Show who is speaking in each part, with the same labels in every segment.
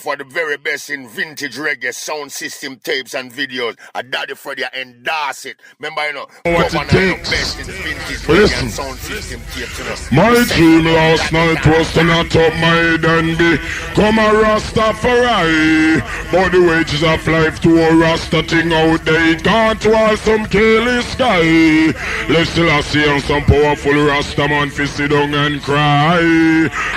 Speaker 1: for the very best in vintage reggae sound system tapes and videos. A Daddy Freddy endorse it. Remember, you know,
Speaker 2: what it takes.
Speaker 1: Best in vintage reggae and sound system tapes, you know.
Speaker 2: My dream last night was to not up my head and become a Rastafari. But the wages of life to a Rasta thing out there, it can't was some careless guy. Let's still see on some powerful Rasta man fi sit down and cry.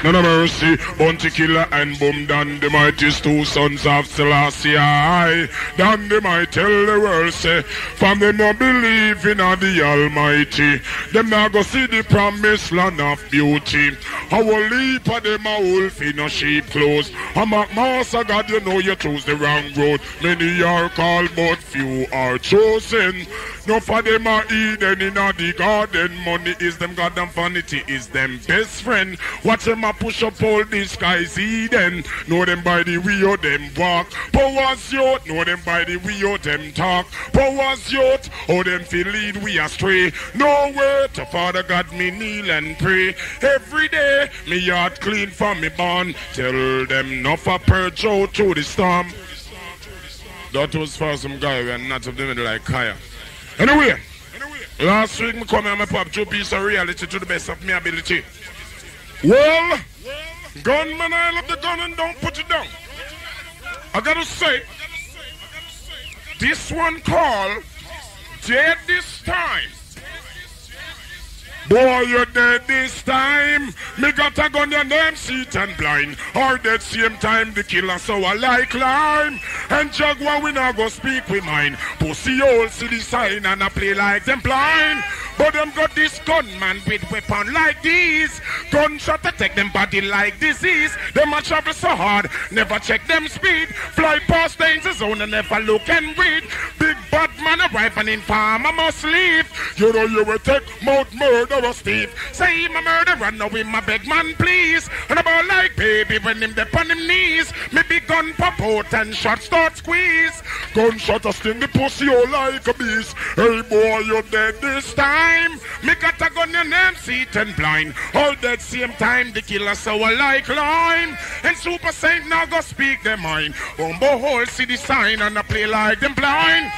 Speaker 2: None of mercy, Bounty Killer and Boom Dynamite is two sons of Selassie. Dynamite tell the world say, from them no believe in the Almighty. Them not go see the promised land of beauty. How a leap of them a wolf in a sheep clothes. I'm a master God, you know you choose the wrong road. Many are called, but few are chosen. No for them are Eden in the garden. Money is them God and vanity is them best friend. Watch them a push up all this guy's Eden. Know them by the way of them walk. Powers youth, know them by the way of them talk. Powers youth, how them feel lead we astray. Nowhere to Father God me kneel and pray. Every day me heart clean from me born. Tell them not for purge out to the storm. That was for some guy we are not of them like Kaya. Anyway, last week me come and me pop 2 pieces of reality to the best of my ability. Well, gunman, I love the gun and don't put it down. I gotta say, this one called Dead This Time. Boy, you're dead this time. Me got a gun, your name, seat and blind. Or that same time, the killer, so I like climb. And Jaguar, we now go speak with mine. Pussy all see the sign and I play like them blind. But them got this gunman with weapon like these. Gunshot attack them body like disease. Them a travel so hard, never check them speed. Fly past danger zone and never look and breathe. Big bad man arrive and informer must leave. You know you will take mouth murderous thief. Say him a murderer, now him a beg man please. And about like baby when him dip on him knees. Me big gun pop out and shot start squeeze. Gunshot a sting the pussy all like a beast. Hey boy, you're dead this time. Me got a gun, your name, seat and blind. All that same time, the killer so I like lime. And Super Saint now go speak their mind. Bumbo hole see the sign and I play like them blind.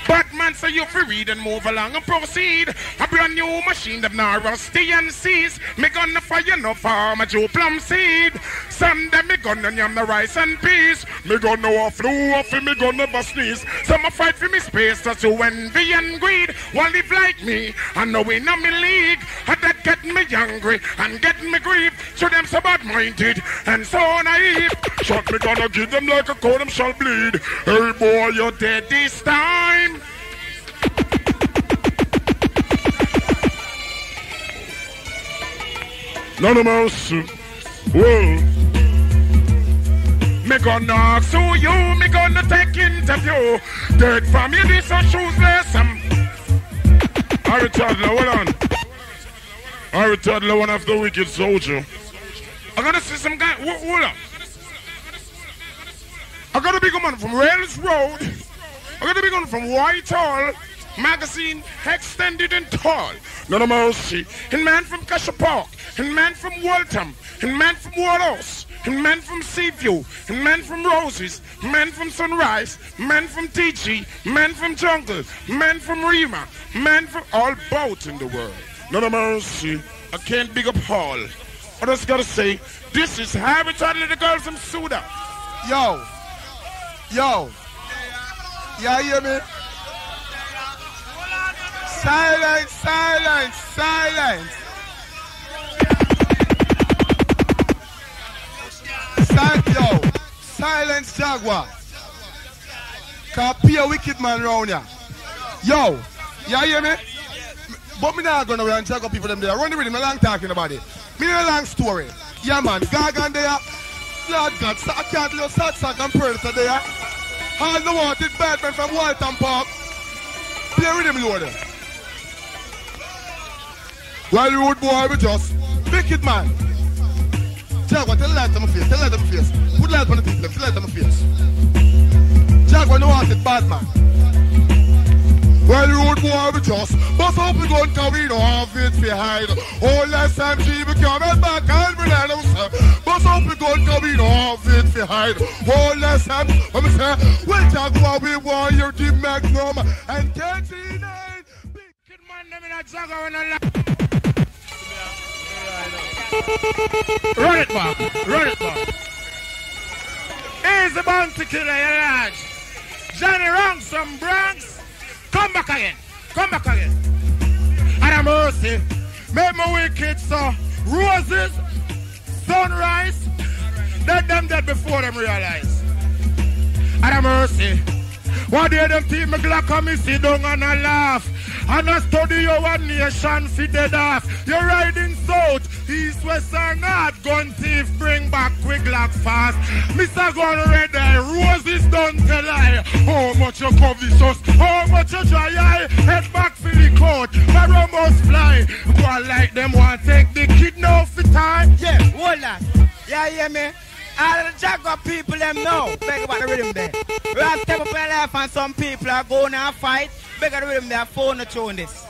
Speaker 2: Batman say you free read and move along and proceed. A brand new machine that now rusty and seize. Me gonna fire no farm a Joe plum seed. Someday me gonna yam the rice and peas. Me gonna off flew off me gonna bust sneeze. Some a fight for me space that's you envy and greed. One live like me and no win on me league. And that getting me angry and getting me grief. So them so bad minded and so naive. Shot me gonna give them like a cold them shall bleed. Hey boy, you're dead this time. None of us. Well, me gonna ask who you, me gonna take interview. Dead from you, this a shoeless. Harry Toddler, hold on. Harry Toddler, one of the wicked soldier. I gotta see some guy. Hold up. I got a big man from Rails Road. I got a big one from Whitehall. Magazine extended and tall. None of mercy. And man from Cassia Park. And man from Waltham. And man from Waterhouse. And man from Seaview. And man from Roses. Man from Sunrise. Man from TG. Man from Jungle. Man from Rima. Man from all boats in the world. None of mercy. I can't big up Hall. I just gotta say, this is Harry Toddler, the girls from Suda.
Speaker 3: Yo. Yo. Yeah, you hear me? Silence, silence, silence. Yo, silence Jaguar. Can't be a wicked man round here. Yo, you hear me? But me not gonna run Jaguar people them there. Run the rhythm, I'm talking about it. Me a long story. Yeah man, Gargan there. Lord God, I can't lose Sack and Perth there. All the wanted Batman from Waltham Park. Play rhythm loader. Well, rude boy, we just wicked man. Jaguar, tell the light on my face, tell the light on my face. Put light on the people, tell the light on my face. Jaguar, no wanted bad man. Well, rude boy, we just bust up the gun, cause we don't have it behind. Oh, last time she be coming back and we let them say, bust up the gun, cause we don't have it behind. Oh, last time, let me say, well, Jaguar, we want your team Magnum and KT9.
Speaker 2: Kid man, them in a Jaguar and a run it back, run it back. Here's the bounty killer, you lads. Johnny Ranks from Bronx. Come back again. Come back again. And a mercy. Make my wicked so. Roses, sunrise. Them dead before them realize. And a mercy. One day them team me Glock and me sit down and a laugh. And I study your nation fi dead off. You're riding south, east, west or north. Gun thief bring back quick Glock fast. Mr. Gun red eye, roses don't tell lie. How much you covetous, how much you try eye. Head back for the court, barrow must fly. Go like them want take the kid now fi time.
Speaker 4: Yeah, hold on. Yeah, hear me? All the Jaguar people them know. Beg about the rhythm there. We have step up in life and some people are going and fight. Beg about the rhythm there, phone to tune this.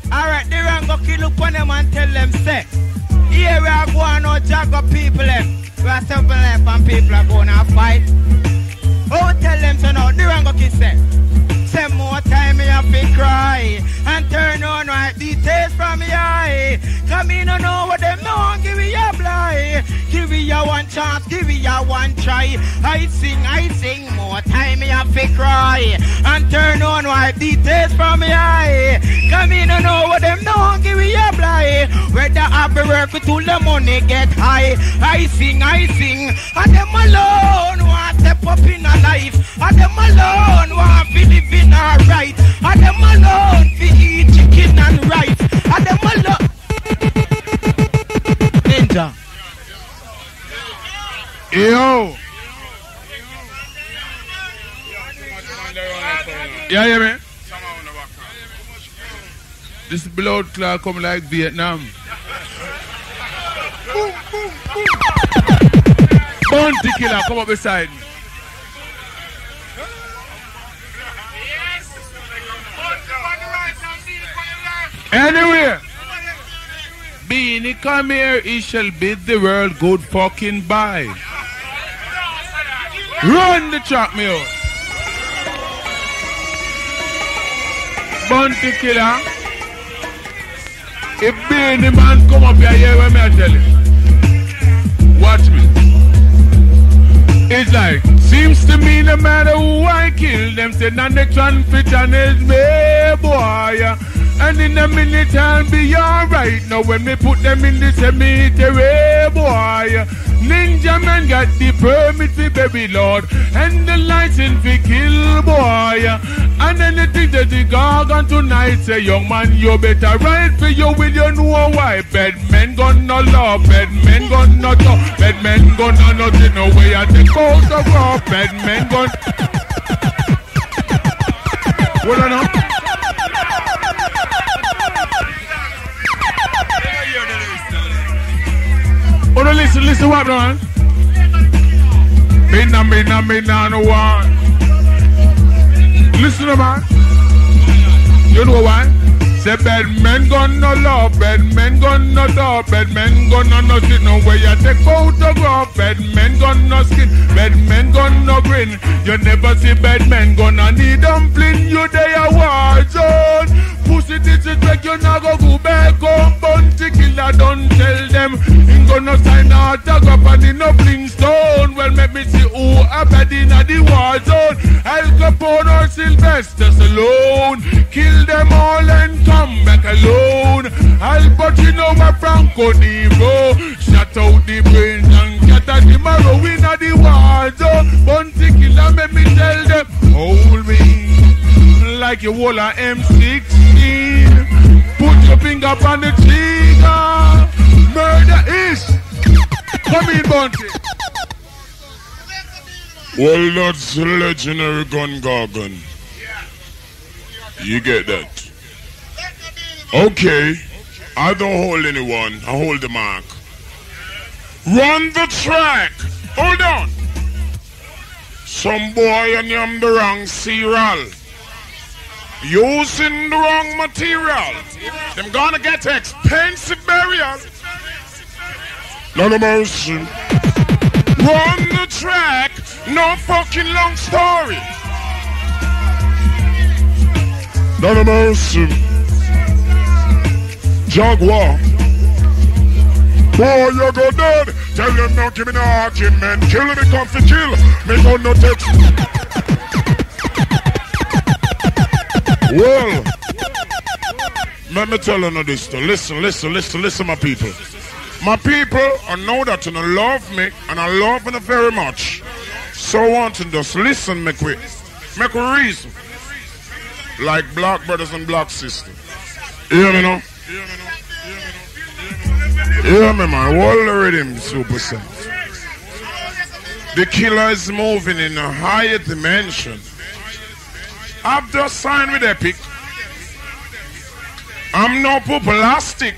Speaker 4: Alright, the Rango kill up on them and tell them say, here we are going on Jaguar people them. We have step up in life and people are going and fight. Oh, tell them so now, the Rango kill say. Say more time me have to cry and turn on right details from me eye. Come in and know what them know, give me a blind. Give me a one chance, give me a one try. I sing, more time me have to cry and turn on right details from me eye. Come in and know what them know, give me a blind. Whether I be working till the money get high. I sing, and them alone want step up in a life. And them alone want to live in alright. And them alone to eat chicken and rice. And them alone. Ninja.
Speaker 2: Yo. Yeah, hear me? This blood clot come like Vietnam. Boom, boom, boom. Bounty killer, come up beside me. Anyway, Beanie, come here, he shall bid the world good fucking bye. Run the track, me out. Bounty killer. If Beanie man come up here, hear what I tell you. Watch me. It's like, seems to me no matter who I kill, them say none the fit and is me, boy. And in a minute I'll be alright. Now when me put them in the cemetery, boy, Ninja man got the permit for baby lord and the license for kill, boy. And then you think that the gargan tonight say, young man, you better ride for you with you know why. Bad men gonna love, bad men gonna talk, bad men gonna nothing no way I take photograph, bad men gonna. What I know? Oh no, listen what man? Me no one. Listen man. You know why? Say bad men gonna love, bad men gonna talk, bad men gonna nothing no way I take photograph, bad men gonna skin, bad men gonna grin. You never see bad men gonna need dumpling, you they a war zone. Pussy disrespect, you not go back home. Bounty killer don't tell them. Ain't gonna sign autograph and in no bling stone. Well, make me see who a bad in the war zone. Al Capone or Sylvester Stallone. Kill them all and come back alone. Al Pacino or Franco Nero. Shut out the brains and get at the marrow in the war zone. Bounty killer, make me tell them, hold me like you hold a M16. Put your finger on the trigger. Murder is. Come in, Bounty. Well, that's legendary gun gargan. You get that? Okay. I don't hold anyone. I hold the mark. Run the track. Hold on. Some boy and I'm the wrong serial. Using the wrong material. Them gonna get expensive burial. None of mercy. Run the track, no fucking long story. None of mercy. Jaguar. Boy, you go dead. Tell them not give me no argument. Kill me, come for kill. Me go no text. Well, let me tell you this though. Listen, my people. My people, I know that you love me, and I love you very much. So I want to just listen, make a reason. Like black brothers and black sisters. Hear me now? Hear me, man. All the rhythm, Super Sense. The killer is moving in a higher dimension. I've just signed with Epic. I'm no populastic.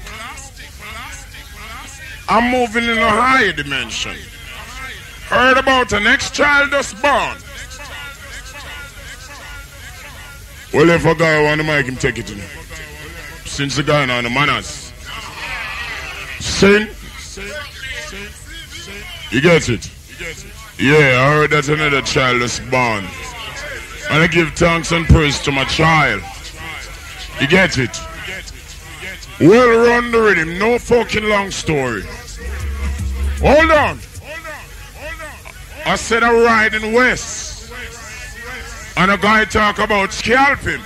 Speaker 2: I'm moving in a higher dimension. Heard about the next child just born. Well, if a guy want to make him take it in. Since the guy on the manners. Sin. You get it? Yeah, I heard that another child is born. And I give thanks and praise to my child. You get it? Well run the rhythm, no fucking long story. Hold on. I said I'm riding west. And a guy talk about scalping.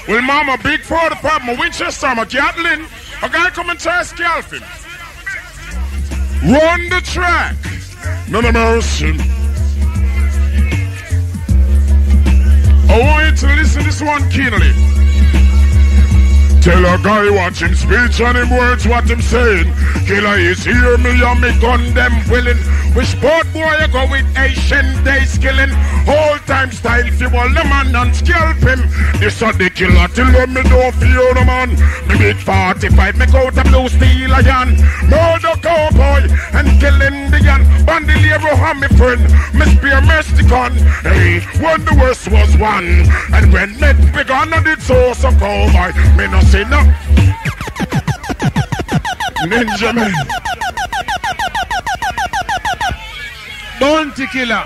Speaker 2: Well, mama, big 45, my Winchester, my Gatling. A guy come and try scalping. Run the track. None of mercy. I want you to listen to this one keenly. Tell a guy watch him speech and him words what him saying. Killer is hear me and me gun them willing. Which boat boy you go with Asian days killing. Whole time style if you want the man and scalp him. This are the killer till when me don't fear the man. Me big 45 me go to blue steel iron. Murder cowboy and killing the gun. Bandoliero and me friend. Me spear mercy gun. Hey, when the worst was won. And when me begun I did so cowboy. Me no say no. Ninja man.
Speaker 5: Bounty killer.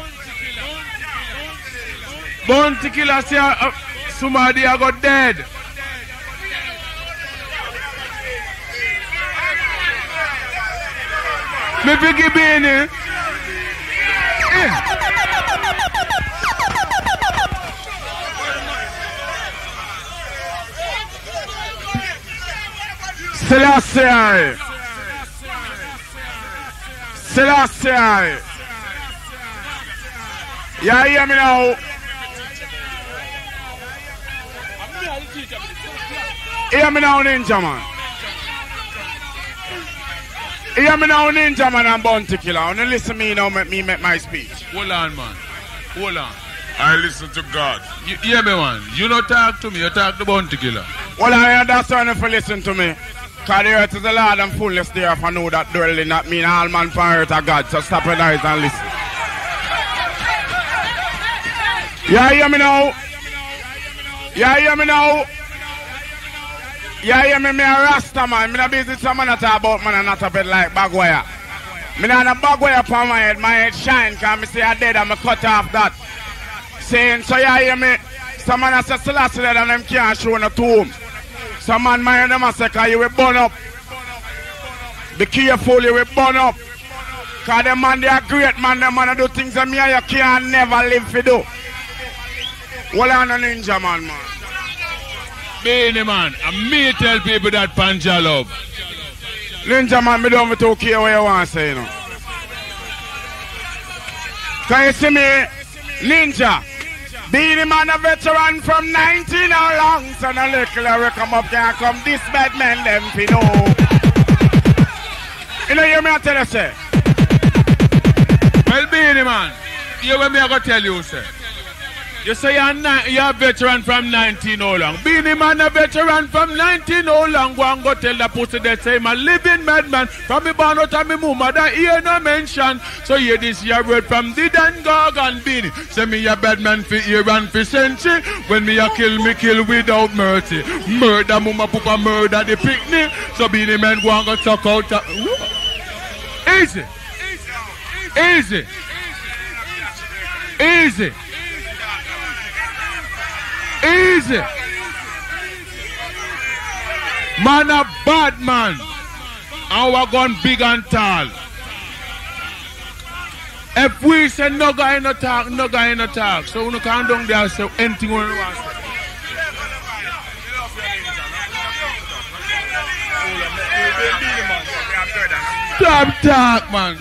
Speaker 5: Bounty killer say somebody I got dead. Me biggie beanie. Selassie. Selassie. Yeah, hear me now. Hear me now, Ninja Man. Hear me now, Ninja Man and Bounty Killer. Now listen to me now, make me make my speech.
Speaker 6: Hold on, man. Hold on.
Speaker 2: I listen to God.
Speaker 6: You hear me, man? You don't talk to me, you talk to Bounty Killer.
Speaker 5: Well, I understand if you listen to me. Because the earth is the Lord and fullness thereof. I know that dwelling that mean all man from earth are God. So stop your eyes and listen. Yeah, hear me now? Yeah, hear me now? Yeah, hear me? Me a Rasta man. Me a business man that talk about man and not a bit like bag wire. Me not a bag wire upon my head shine because me say I dead and me cut off that. Saying, so yeah, hear me? Some man say Selassie dead and them can't show no tomb. Some man mind them a say cause you will burn up. Be careful, you will burn up. Cause them man they are great man, them man do things that me and you can't never live for do. Well, I'm a Ninja man.
Speaker 6: Beanie man, and me tell people that Panja love.
Speaker 5: Ninja man, me don't to care what you want to say, you know. Can you see me? Ninja. Beanie man a veteran from 19 how long. So no little come up can come this bad man them fi know. You know hear me I tell you say.
Speaker 6: Well Beanie man, hear what me I go tell you say. You say you're a veteran from 19 how long? Beanie Man a veteran from 19 how long? Go and go tell the pussy that say I'm a living madman. From me born out of me mama that here no mention. So hear this your word from the Dan Gog and Beanie. Say me a bad man for year and for century. When me a kill, me kill without mercy. Murder mama papa murder the picnic. So Beanie Man go and go suck out. Easy. Easy. Easy. Easy. Man a bad man. Our gun big and tall. If we say no guy no talk, no guy no talk. So we can't down there say anything we want to say. Stop talk, man.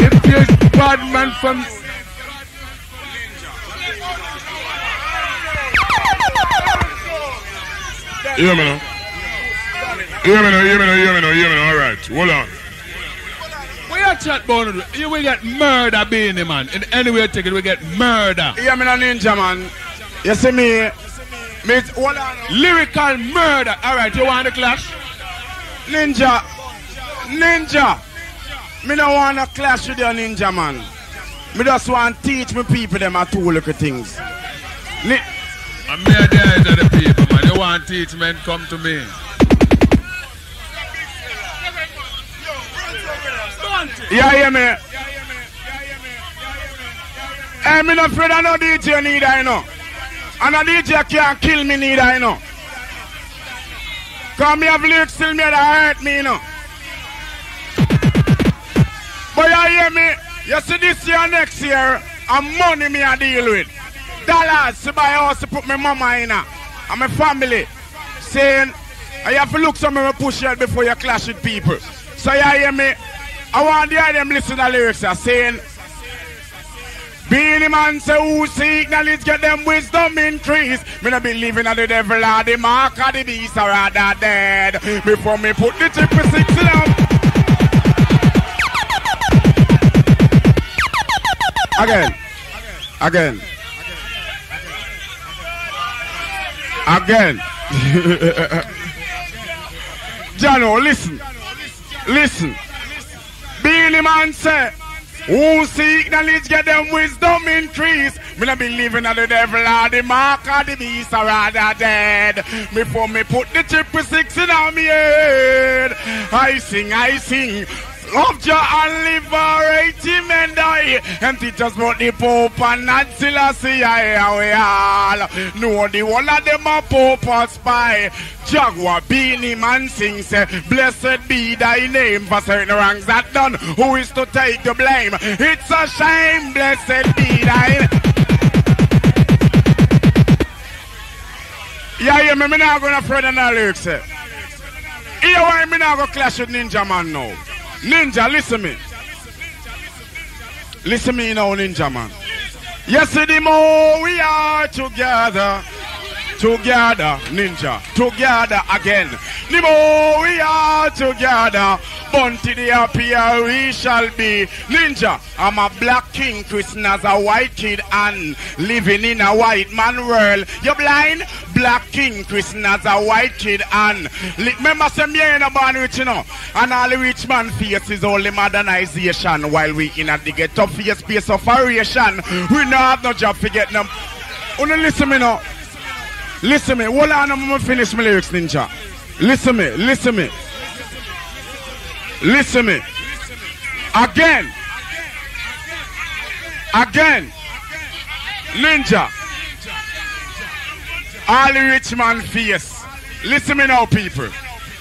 Speaker 6: If you're bad man from
Speaker 2: hear me now. Hear me now. All right, hold on.
Speaker 6: We are chat about it. You will get murder, Beanie Man. In any way you take it, we get murder.
Speaker 5: Hear me now, Ninja Man. You see me? Hold on.
Speaker 6: Lyrical murder. All right, you want the clash?
Speaker 5: Ninja. Me don't want to clash with you, Ninja Man. Me just want to teach me people them a two little things.
Speaker 6: I'm here the eyes of the people, man. You want to teach men, come to me.
Speaker 5: Yeah, hear me? Hey, me not afraid of no DJ neither, you know. And a DJ can't kill me neither, you know. Cause me have lyrics still me that hurt me, you know. But you hear me? You see this year, next year, and money me I deal with. Dollars to buy a house to put my mama in her. And my family. Saying, I have to look somewhere push it before you clash with people. So you hear me? I want to hear them listen to the lyrics saying, Beanie Man say who seek knowledge get them wisdom increase. Me not believe in the devil or the mark or the beast or rather dead. Before me put the 6 down. Again. Jano, listen. Beanie Man say, who seek knowledge get them wisdom increase. Me not believe in the devil or the mark or the beast or rather dead. Before me put the 6 in me head. I sing. Love Jah and liberate him and die. And teach us about the Pope and not Selassie. We all know the whole of them a Pope or spy. Jaguar Beanie Man sing say, blessed be thy name for certain wrongs that done. Who is to take the blame? It's a shame, blessed be thy name. Yeah, me not gonna afraid of no lyrics. Here why me not gonna clash with Ninja Man now. Ninja, listen me. Listen me now, Ninja Man. Yes, the more we are together, Ninja, together again. The more we are together, Bunty the happier we shall be. Ninja, I'm a black king, Christian as a white kid and living in a white man world. You blind? Black king, Christian as a white kid and remember some year in a born rich, you know. And all the rich man face is only modernization while we in a the ghetto face space of variation. We no have no job to get them. Only listen me now. Listen me. Hold on, I'm gonna finish my lyrics, Ninja. Listen me. Again. Ninja. All the rich man face. Listen me now, people.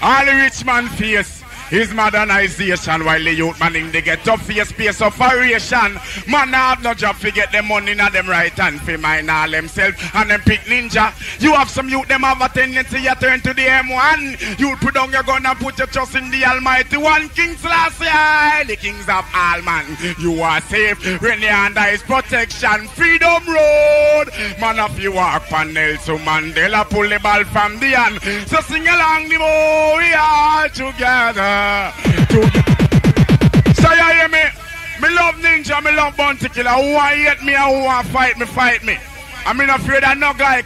Speaker 5: All the rich man face is modernization while the youth man in the ghetto face space of variation. Man have no job to get them money in them right hand for mine all themselves and them pick Ninja. You have some youth them have a tendency to turn to the M1. You put down your gun and put your trust in the Almighty One. King Selassie, the kings of all man. You are safe when you're under his protection. Freedom Road. Man if you walk on Nelson Mandela, pull the ball from the hand. So sing along the more we are together. So you hear me? Me love Ninja. danger, me love bounty killer. Who want hate me and who want fight me. I'm not afraid that no guy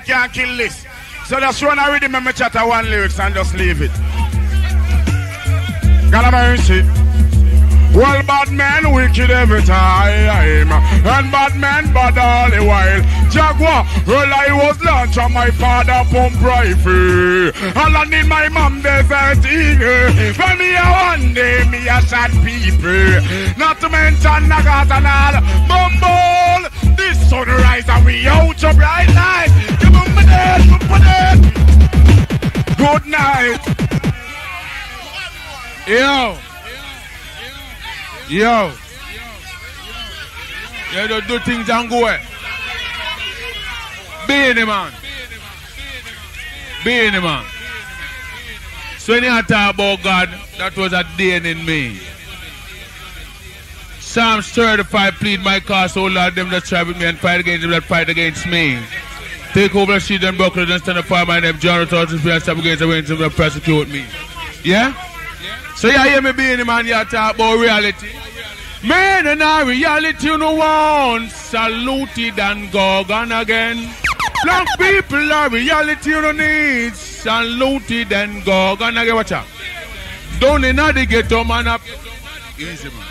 Speaker 5: can kill this. So just run a rhythm and me chatter one lyrics and just leave it. God have mercy. Well, bad man wicked every time, and bad man bad all the while. Jaguar, well, I was launched on my father pump rifle, and in my mom desert eagle. For me, one day, me a shot people. Not to mention Nagas and all. Bumble, this sunrise and we out your bright light. Give 'em my dead. Good night.
Speaker 6: Yo, you don't do things and go away. Beanie man. So when you talk about God, that was a day in me. Psalms 35, plead my cause, O Lord, them that strive with me and fight against them that fight against me. Take over the shield and buckler and stand up for my name. John authority and stop against the wind that persecute me. Yeah? So you hear me being man, you talk about reality. Man, and our reality you know one saluted and gone again. Black people are reality you don't need. Saluted and gone again. Watch out. Down in the ghetto man up. Easy man.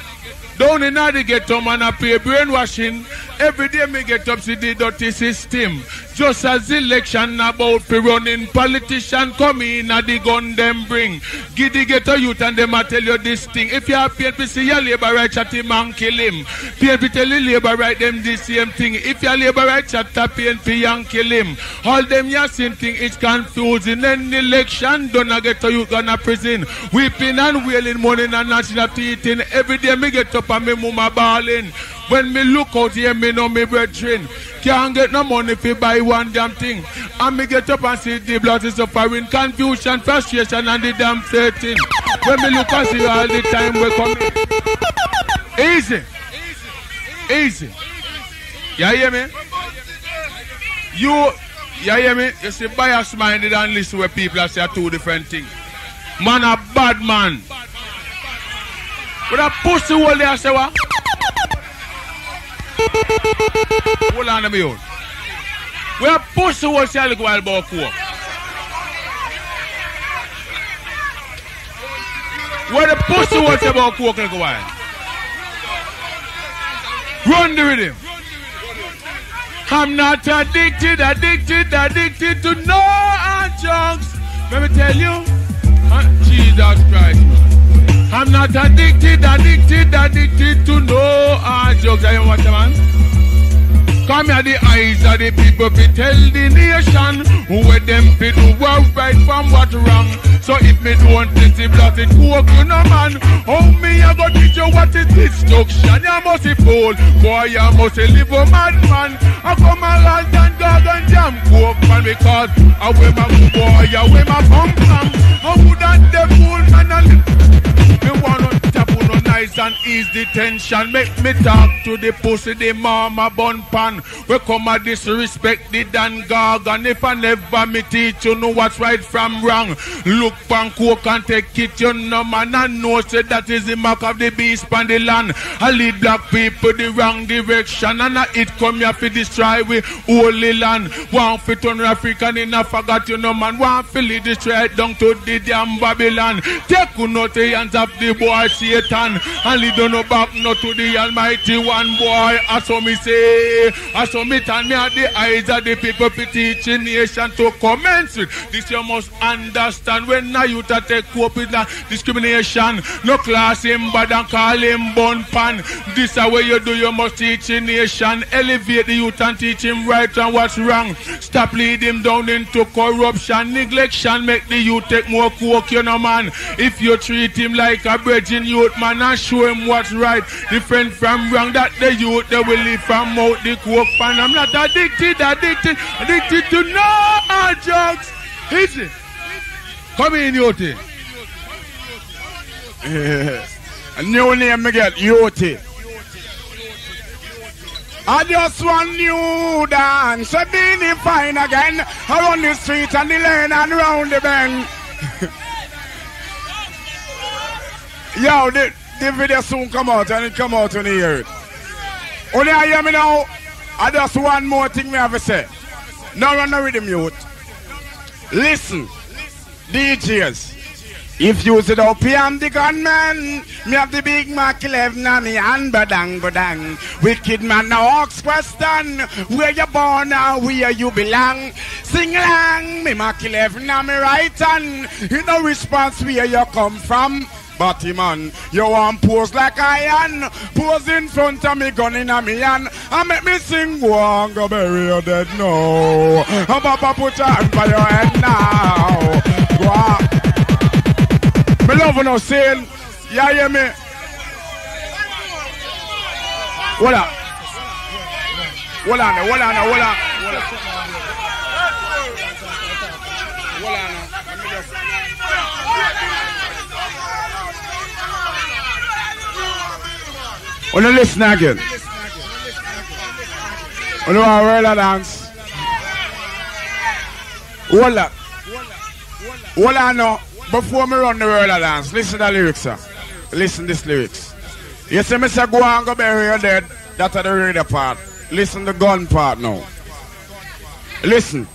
Speaker 6: Down in the ghetto man up here brainwashing. Every day me get up to the dirty system. Just as election about for running, politician come in and the gun them bring. Give the ghetto youth and them a tell you this thing. If you have PNP see your labor right chat him and kill him. PNP tell you labor right them the same thing. If your labor right chat PNP and kill him. All them your same thing is confusing. Then the election done a ghetto youth gonna prison. Weeping and wailing money and national eating. Every day me get up and me mama balling. When me look out here, me know me brethren can't get no money if you buy one damn thing. And me get up and see the blood is suffering, confusion, frustration, and the damn 13. When me look and see all the time we come. Easy. You hear me? You hear me? You see, bias minded and listen where people say two different things. Man a bad man. But a pussy hole there say what? Hold on a minute. Where pussy was say look while about coke? Where the pussy was say about coke look while? Run the rhythm. I'm not addicted to no drugs. Let me tell you, Jesus Christ. I'm not addicted to no drugs. Are you what, man? Come here, the eyes of the people be tell the nation where them people what right from what wrong. So if me don't test it, blood it coke, you know man. How me I go teach you what is destruction? You must be fool, boy, you must live a madman. I come around and God and jam coke, man, because I wear my boy, I wear my pump pump. How would that the fool man and me wanna tap on no nice and ease the tension. Make me talk to the pussy, the mama bun pan. We come a disrespect the Dan Gargan. If I never me teach you know what's right from wrong. Look pan coke and take it, you know man. And know say that is the mark of the beast on the land. I lead black people the wrong direction. And it come here to destroy we holy land. One fit turn African in a forgot you know man. One fit lead destroy down to the damn Babylon. Take you know the hands of the boy Satan. And lead on no back no to the almighty one boy. As so me say, as so me turn me at the eyes of the people to teach the nation to commence with. This you must understand when now you to take up with that discrimination. No class him bad and call him bun pan. This is what you do, you must teach the nation. Elevate the youth and teach him right and what's wrong. Stop lead him down into corruption, neglection, make the youth take more coke, you know man. If you treat him like a virgin youth man and show him what's right, different from wrong, that the youth they will live from out the coke pan. I'm not addicted to no drugs. Easy. Come in, Yoti.
Speaker 5: A new name me get, Yoti. I just want new dance, so being fine again. Around the street and the lane and round the bend. Yo, the video soon come out and it come out when you hear it. Only I hear me now. I just one more thing me have to say. Now run the rhythm youth. Listen, DJs. If you sit up here, I'm the gunman. Me have the big Mac 11 on me and badang badang. Wicked man now ask question. Where you born now, where you belong? Sing along, me Mac 11 on me right hand. You no response where you come from. Batty man, you want pose like iron. Pose in front of me, gun in a me hand. I make me sing, go on, go bury your dead now. Papa put your hand by your head now. Go on. Me love no saying, yeah, hear me? Hold on. Hold on, hold on, hold on. Hold on. Wanna listen again? Wanna world of dance? Hold on. Hold on now. Before me run the world of dance, listen to the lyrics, sir. Listen this lyrics. You see me say go and go bury your dead. That's the radio part. Listen the gun part now. Listen.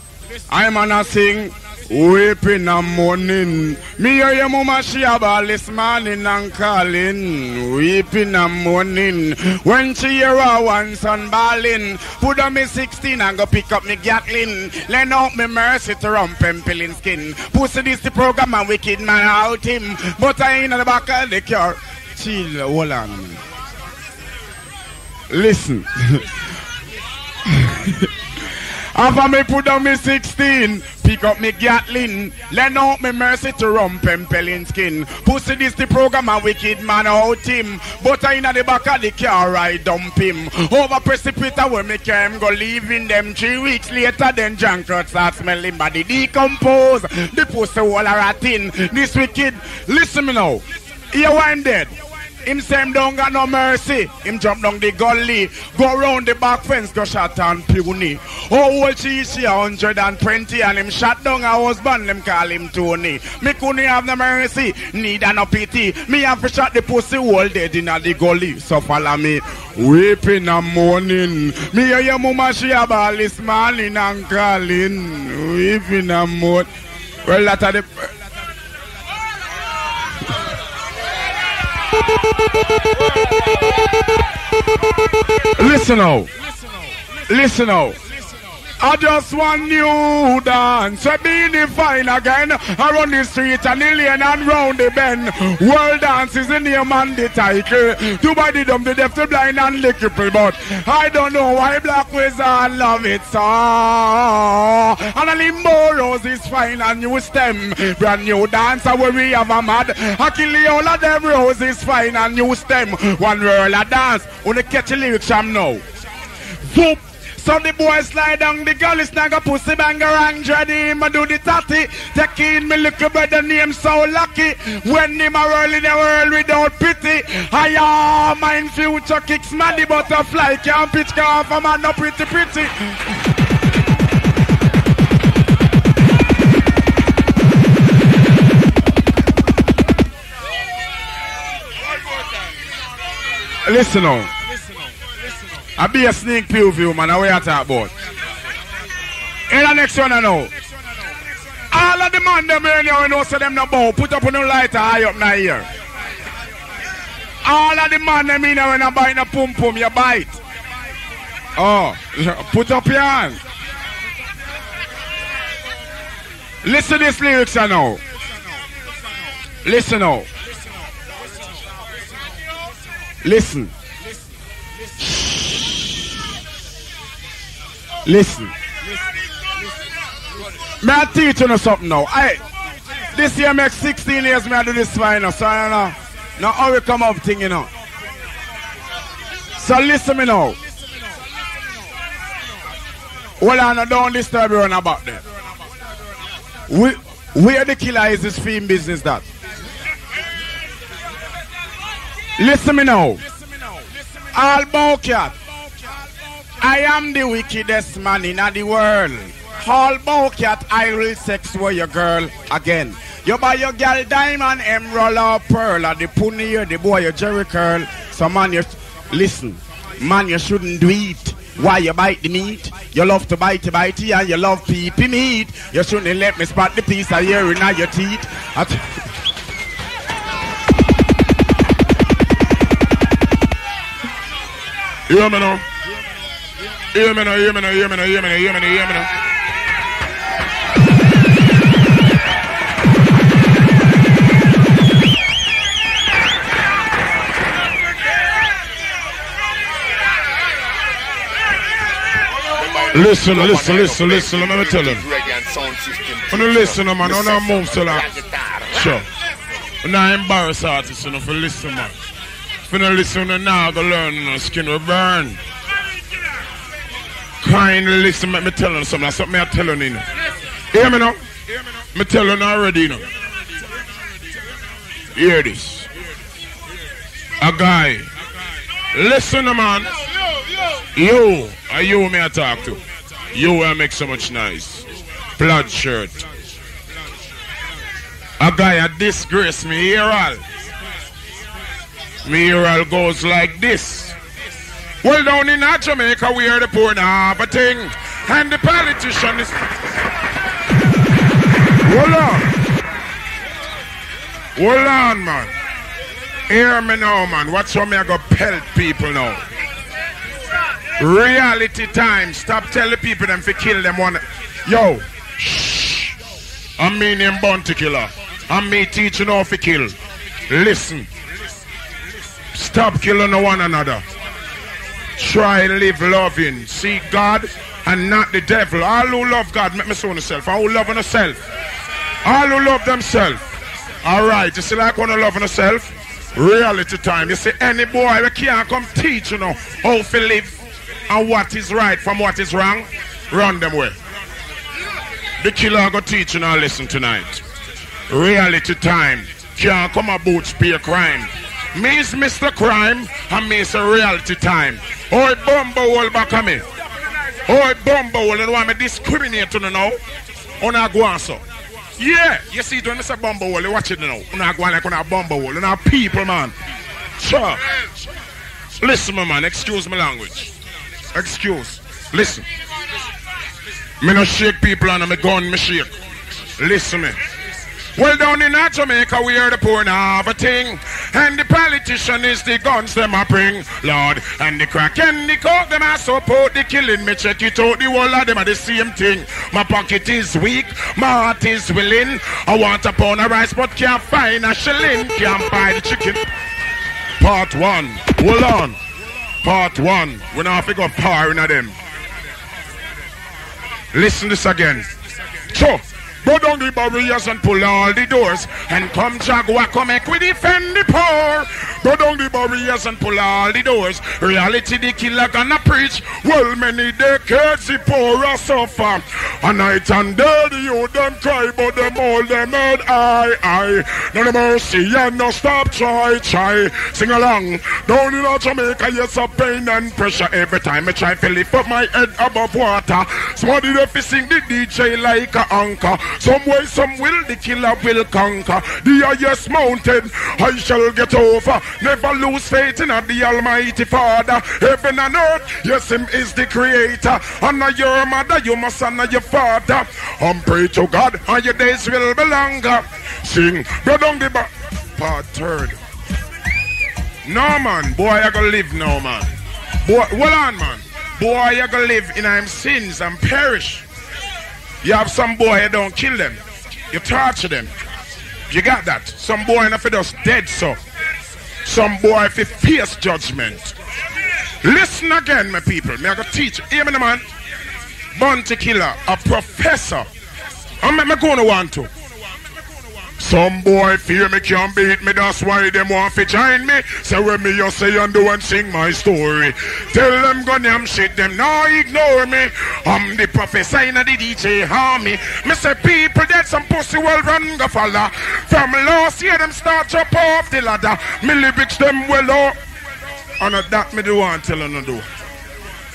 Speaker 5: I'm gonna sing weeping and mourning. Me hear your mama she a ball this morning and calling. Weeping and mourning. When she hear her one son bawling. Put on me 16 and go pick up me Gatling. Lend out me mercy to run pimpling skin. Pussy this the program and wicked man out him. But I ain't at the back of the car. Chill, hold on. Listen. After me put on me 16, pick up me Gatling, lend out me mercy to rum pimpling skin. Pussy this the program and wicked man out him. But I in the back of the car I dump him. Over precipitator where me came go leaving them 3 weeks later then Jankrat start smelling body decompose. The pussy wall a ratting. This wicked, listen me now. Here I'm dead. Him say him don't got no mercy. Him jump down the gully, go round the back fence, go shot on puny. Oh, old she 120 and him shot down a husband, them call him Tony. Me couldn't have no mercy, neither no pity. Me have to shot the pussy whole dead in the gully. So follow me, weeping and mourning. Me hear your mama she a ball this morning and calling. Weeping and mourning. Well, that are the... Listen now. Listen now. I just want new dance. I be the fine again. I run the street and the lane and round the bend. World dance is the name and the title. Two by the dumb, the deaf, the blind and the cripple. But I don't know why Black Wizard love it so. And a limbo rose is fine and new stem. Brand new dancer where we have a mad. I kill all of them rose is fine and new stem. One world of dance. Wanna catch a lyrics from now. Voop. So the boy slide down the girl is like a pussy banger and dready him a do the tatty. Take in me little brother name so lucky. When him a whirl in the world without pity. I am mine future kicks man the butterfly. Can't pitch car off a man no pretty. Listen on. I be a sneak preview, man. How you talk about? In the next one, I know. All of the man them here now, you know, so them no bow. Put up on the lighter high up now here. All of the man them in here when I buy a pum pum, you bite. Oh, put up your hand. Listen to this lyrics now. Listen now. Listen. Listen. May I teach you something now? This year makes 16 years me I do this fine, so I don't know. Now how we come up thing, you know. So listen me now. Hold on, don't disturb you about that. Where the killer is this film business that? Listen me now. All Bowcat. I am the wickedest man in the world. All Bowcat, I will sex with your girl again. You buy your girl diamond, emerald or pearl, or the pony or the boy, your Jerry curl. So man, you listen, man, you shouldn't do it. Why you bite the meat? You love to bite and you love pee meat. You shouldn't let me spot the piece of hair in your teeth.
Speaker 2: Hear me now. Hear me now, hear me now, hear me now, hear me now, hear me now, hear me now. Listen, let me tell him. When you listen, man, don't move so long. Sure. I'm not embarrassed artists, you know, for listen, man. If you don't listen, now go learn, skin will burn. Kindly listen, let me tell you something. That's something I'm telling you. Hear me now? Me tell you already, you know. Hear this. A guy. Listen, man. You, are you me I talk to? You will make so much noise. Plaid shirt. A guy a disgrace me here all. Me here all goes like this. Well, down in Jamaica we are the poor now have a thing. And the politician is... Hold on. Hold on, man. Hear me now, man. Watch how me I go pelt people now. Reality time. Stop telling people them to kill them one. Yo. Shh. I mean him bounty killer. And me teaching how to kill. Listen. Stop killing one another. Try live loving. See God and not the devil. All who love God make me so yourself. All who love themselves. All who love themselves. Alright, you see like when you love yourself? Reality time. You see any boy we can't come teach you know how to live and what is right from what is wrong. Run them way. The killer go teach you now listen tonight. Reality time. Can't come about spear crime. Me is Mr. Crime and me is a reality time. Oh, bumbo hole back at me. Oh, bumbo hole and want me discriminate on you now. On a go on so. Yeah, you see when I say bumbo hole, you watch it now. On a go on like on a bumbo hole. On a people, man. Sure. Listen, my man, excuse my language. Excuse. Listen. Me no shake people and me gun me shake. Listen me. Well, down in Jamaica, we are the poor now have a thing. And the politician is the guns them a bring, Lord. And the crack and the coke them a support the killing. Me check it out, the whole of them are the same thing. My pocket is weak, my heart is willing. I want a pound of rice but can't find a shilling. Can't buy the chicken. Part 1. Hold on. Part 1. We now have to go far in them. Listen this again. So. Go down the barriers and pull all the doors. And come Jaguar, come make we defend the poor. Go down the barriers and pull all the doors. Reality the killer gonna preach. Well, many decades the poor are suffer. A night and day the youth them cry, but them all them head I. No mercy and no stop try. Sing along. Down in Jamaica, yes, a pain and pressure. Every time I try to lift up my head above water. Somebody if you sing the DJ like a anchor. Some way, some will, the killer will conquer. The highest mountain I shall get over. Never lose faith in the Almighty Father. Heaven and earth, yes, him is the creator. Honor your mother, you must honor your father. And pray to God, and your days will be longer. Sing, go down the part 3rd. No, man, boy, I gonna live now, man. Boy, hold on, man. Boy, I gonna live in his sins and perish. You have some boy, you don't kill them. You torture them. You got that? Some boy enough for just dead, so. Some boy if he face judgment. Listen again, my people. Me I go teach. Hear me, man. Bounty killer, a professor. I'm going to want to. Some boy fear me can't beat me, that's why them want to join me. So when me you say and do and sing my story. Tell them go damn shit, them now ignore me. I'm the professor in the DJ army. Me say people that some pussy will run the fella. From last year them start up off the ladder. Me lyrics them well up. And that me do want tell them to do.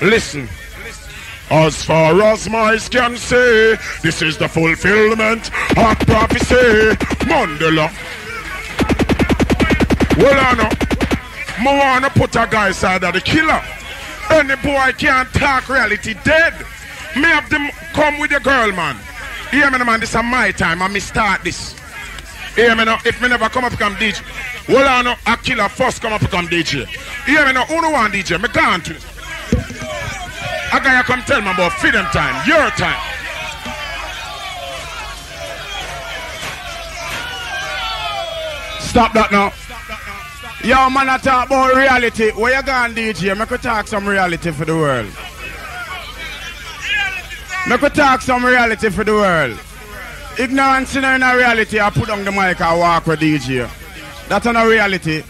Speaker 2: Listen. As far as my eyes can see, this is the fulfillment of prophecy. Mandela. Well, I know. I wanna put a guy side of the killer. Any boy can't talk reality dead. Me have them come with the girl, man. Hear me, man, this is my time, and me start this. Hear me now, if me never come up become DJ. Well, I know, a killer first come up become DJ. Hear me now, who no want DJ? Me can't. A guy come tell me about freedom time, your time. Stop that now. Yo, man, I talk about reality. Where you going, DJ? I could talk some reality for the world. I could talk some reality for the world. Ignorance in a reality, I put on the mic and walk with DJ. That's not a reality.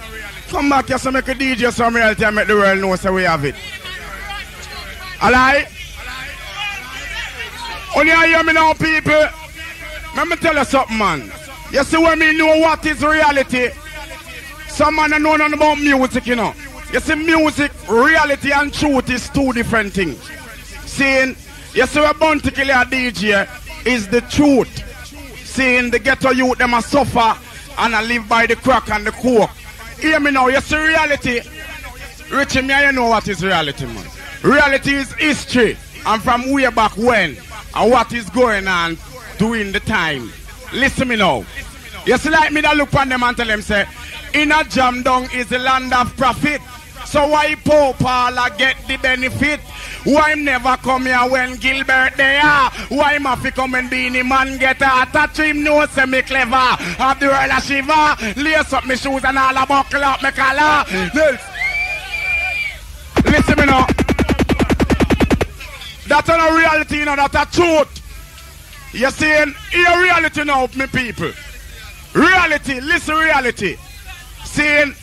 Speaker 2: Come back here so make a DJ some reality and make the world know so we have it. Alright? Only I hear me now, people. Let me tell you something, man. You see when me know what is reality? Some man don't know nothing about music, you know. You see, music, reality and truth is two different things. Saying, you see, we're born to kill a DJ is the truth. Saying the ghetto youth, them a suffer and I live by the crack and the coke. Hear me now, you see reality. Richie, me, you know what is reality, man. Reality is history and from way back when and what is going on during the time. Listen me now. You see like me that look on them and tell them say, in a jam down is the land of profit. So why Pope Paul get the benefit? Why never come here when Gilbert there? Why Mafi come and Beanie Man get a touch him no say me clever? Have the world a shiver, lace up me shoes and all a buckle up me collar. Listen me now. That's not a reality, you know, that's a truth. You're saying, here reality now, me people. Reality, listen reality. Saying,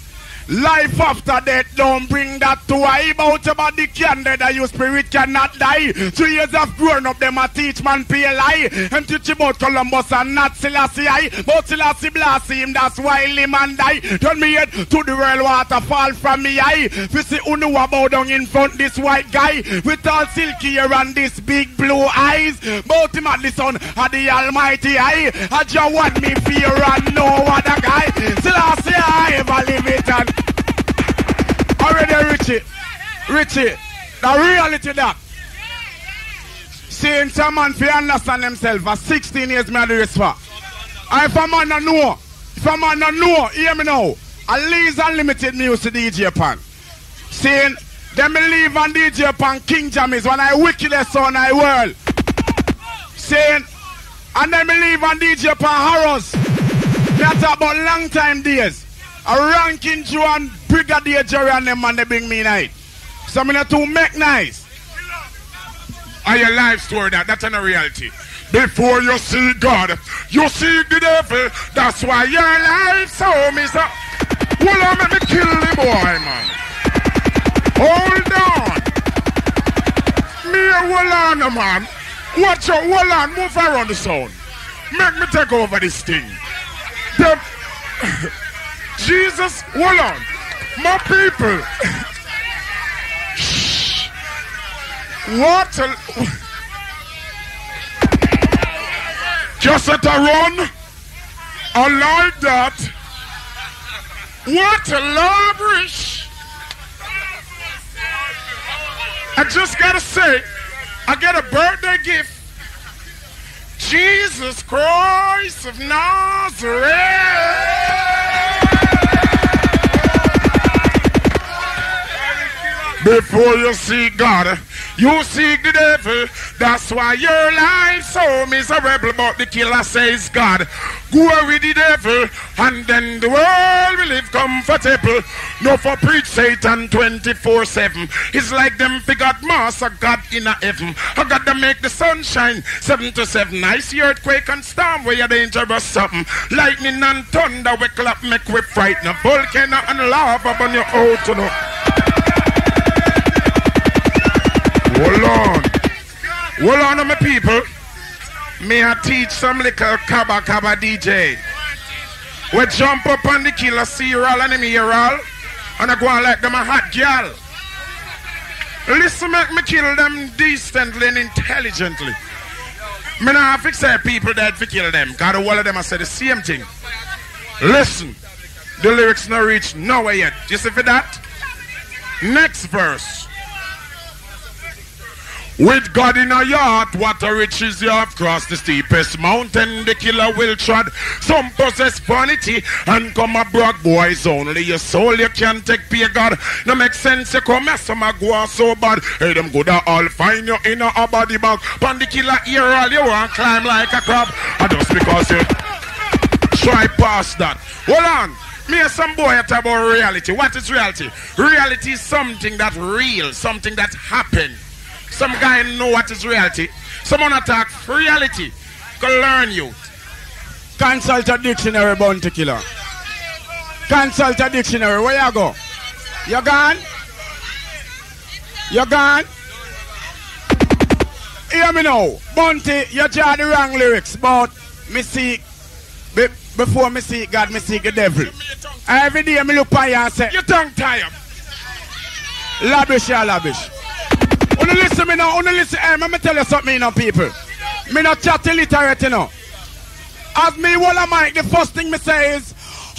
Speaker 2: life after death don't bring that to a about your body can dead and your spirit cannot die. 2 years of growing up them a teach man pay lie and teach about Columbus and not Selassie. But Selassie blast him, that's why Liman die. Turn me head to the world water fall from me eye. We see who know about down in front this white guy with all silky hair and this big blue eyes. Both him at the sun of the almighty eye. I just want me fear and no other guy. Selassie I ever live it and already Richie, the reality that saying some man fi understand himself for 16 years me do this for. And if a man don't know, hear me now, at least unlimited music DJ Pan. Saying them believe on DJ Pan King Jam is one of the wickedest son in the world. Saying and them believe on DJ Pan Harrows. That's about long time days. A ranking Joe and Brigadier Jerry and them man they bring me night. So me not to make nice. Are your life story that's not a reality. Before you see God, you see the devil. That's why your life so miserable. Hold on, let me kill the boy, man. Hold on. Me hold on, man. Watch out, hold on, move around the sound. Make me take over this thing. Jesus, hold on. My people. What a... Just at a run. I like that. What a lavish. I just gotta say, I get a birthday gift. Jesus Christ of Nazareth. Before you see God, you seek the devil. That's why your life so miserable. But the killer says God, go with the devil, and then the world will live comfortable. No for preach Satan 24/7. It's like them figured mass of God in a heaven. I got to make the sunshine 7 to 7. I see earthquake and storm where you're dangerous something. Lightning and thunder we clap make we frighten. Volcano and lava on your out to know. Hold on, my people. May I teach some little Kaba DJ. We jump up on the killer, see you all and me here all. And I go on like them a hot girl. Listen, make me kill them decently and intelligently. Me not have to say people dead to kill them. Because all of them I say the same thing. Listen, the lyrics not reach nowhere yet. You see for that? Next verse. With God in your heart, what a riches you have crossed the steepest mountain, the killer will trod. Some possess vanity and come a broad boys only. Your soul you can take pay God. No make sense you come as some a go on so bad. Hey them good all find you in a body bag. Pan the killer ear all you want climb like a crab. And just because you try past that. Hold on. Me and some boy talk about reality. What is reality? Reality is something that's real, something that happened. Some guy know what is reality. Someone attack reality. Go learn you.
Speaker 5: Consult a dictionary, Bounty Killer. Consult a dictionary. Where you go? You gone? You gone? Hear me now. Bounty, you draw the wrong lyrics. But me seek, before me seek God, me seek the devil. Every day me look at you and say,
Speaker 2: your tongue tired.
Speaker 5: Lavish, ya lavish. Wanna listen me now, wanna listen. Hey, let me tell you something, you know, people. Me not chat illiterate, you know. As me while I mic, the first thing me say is,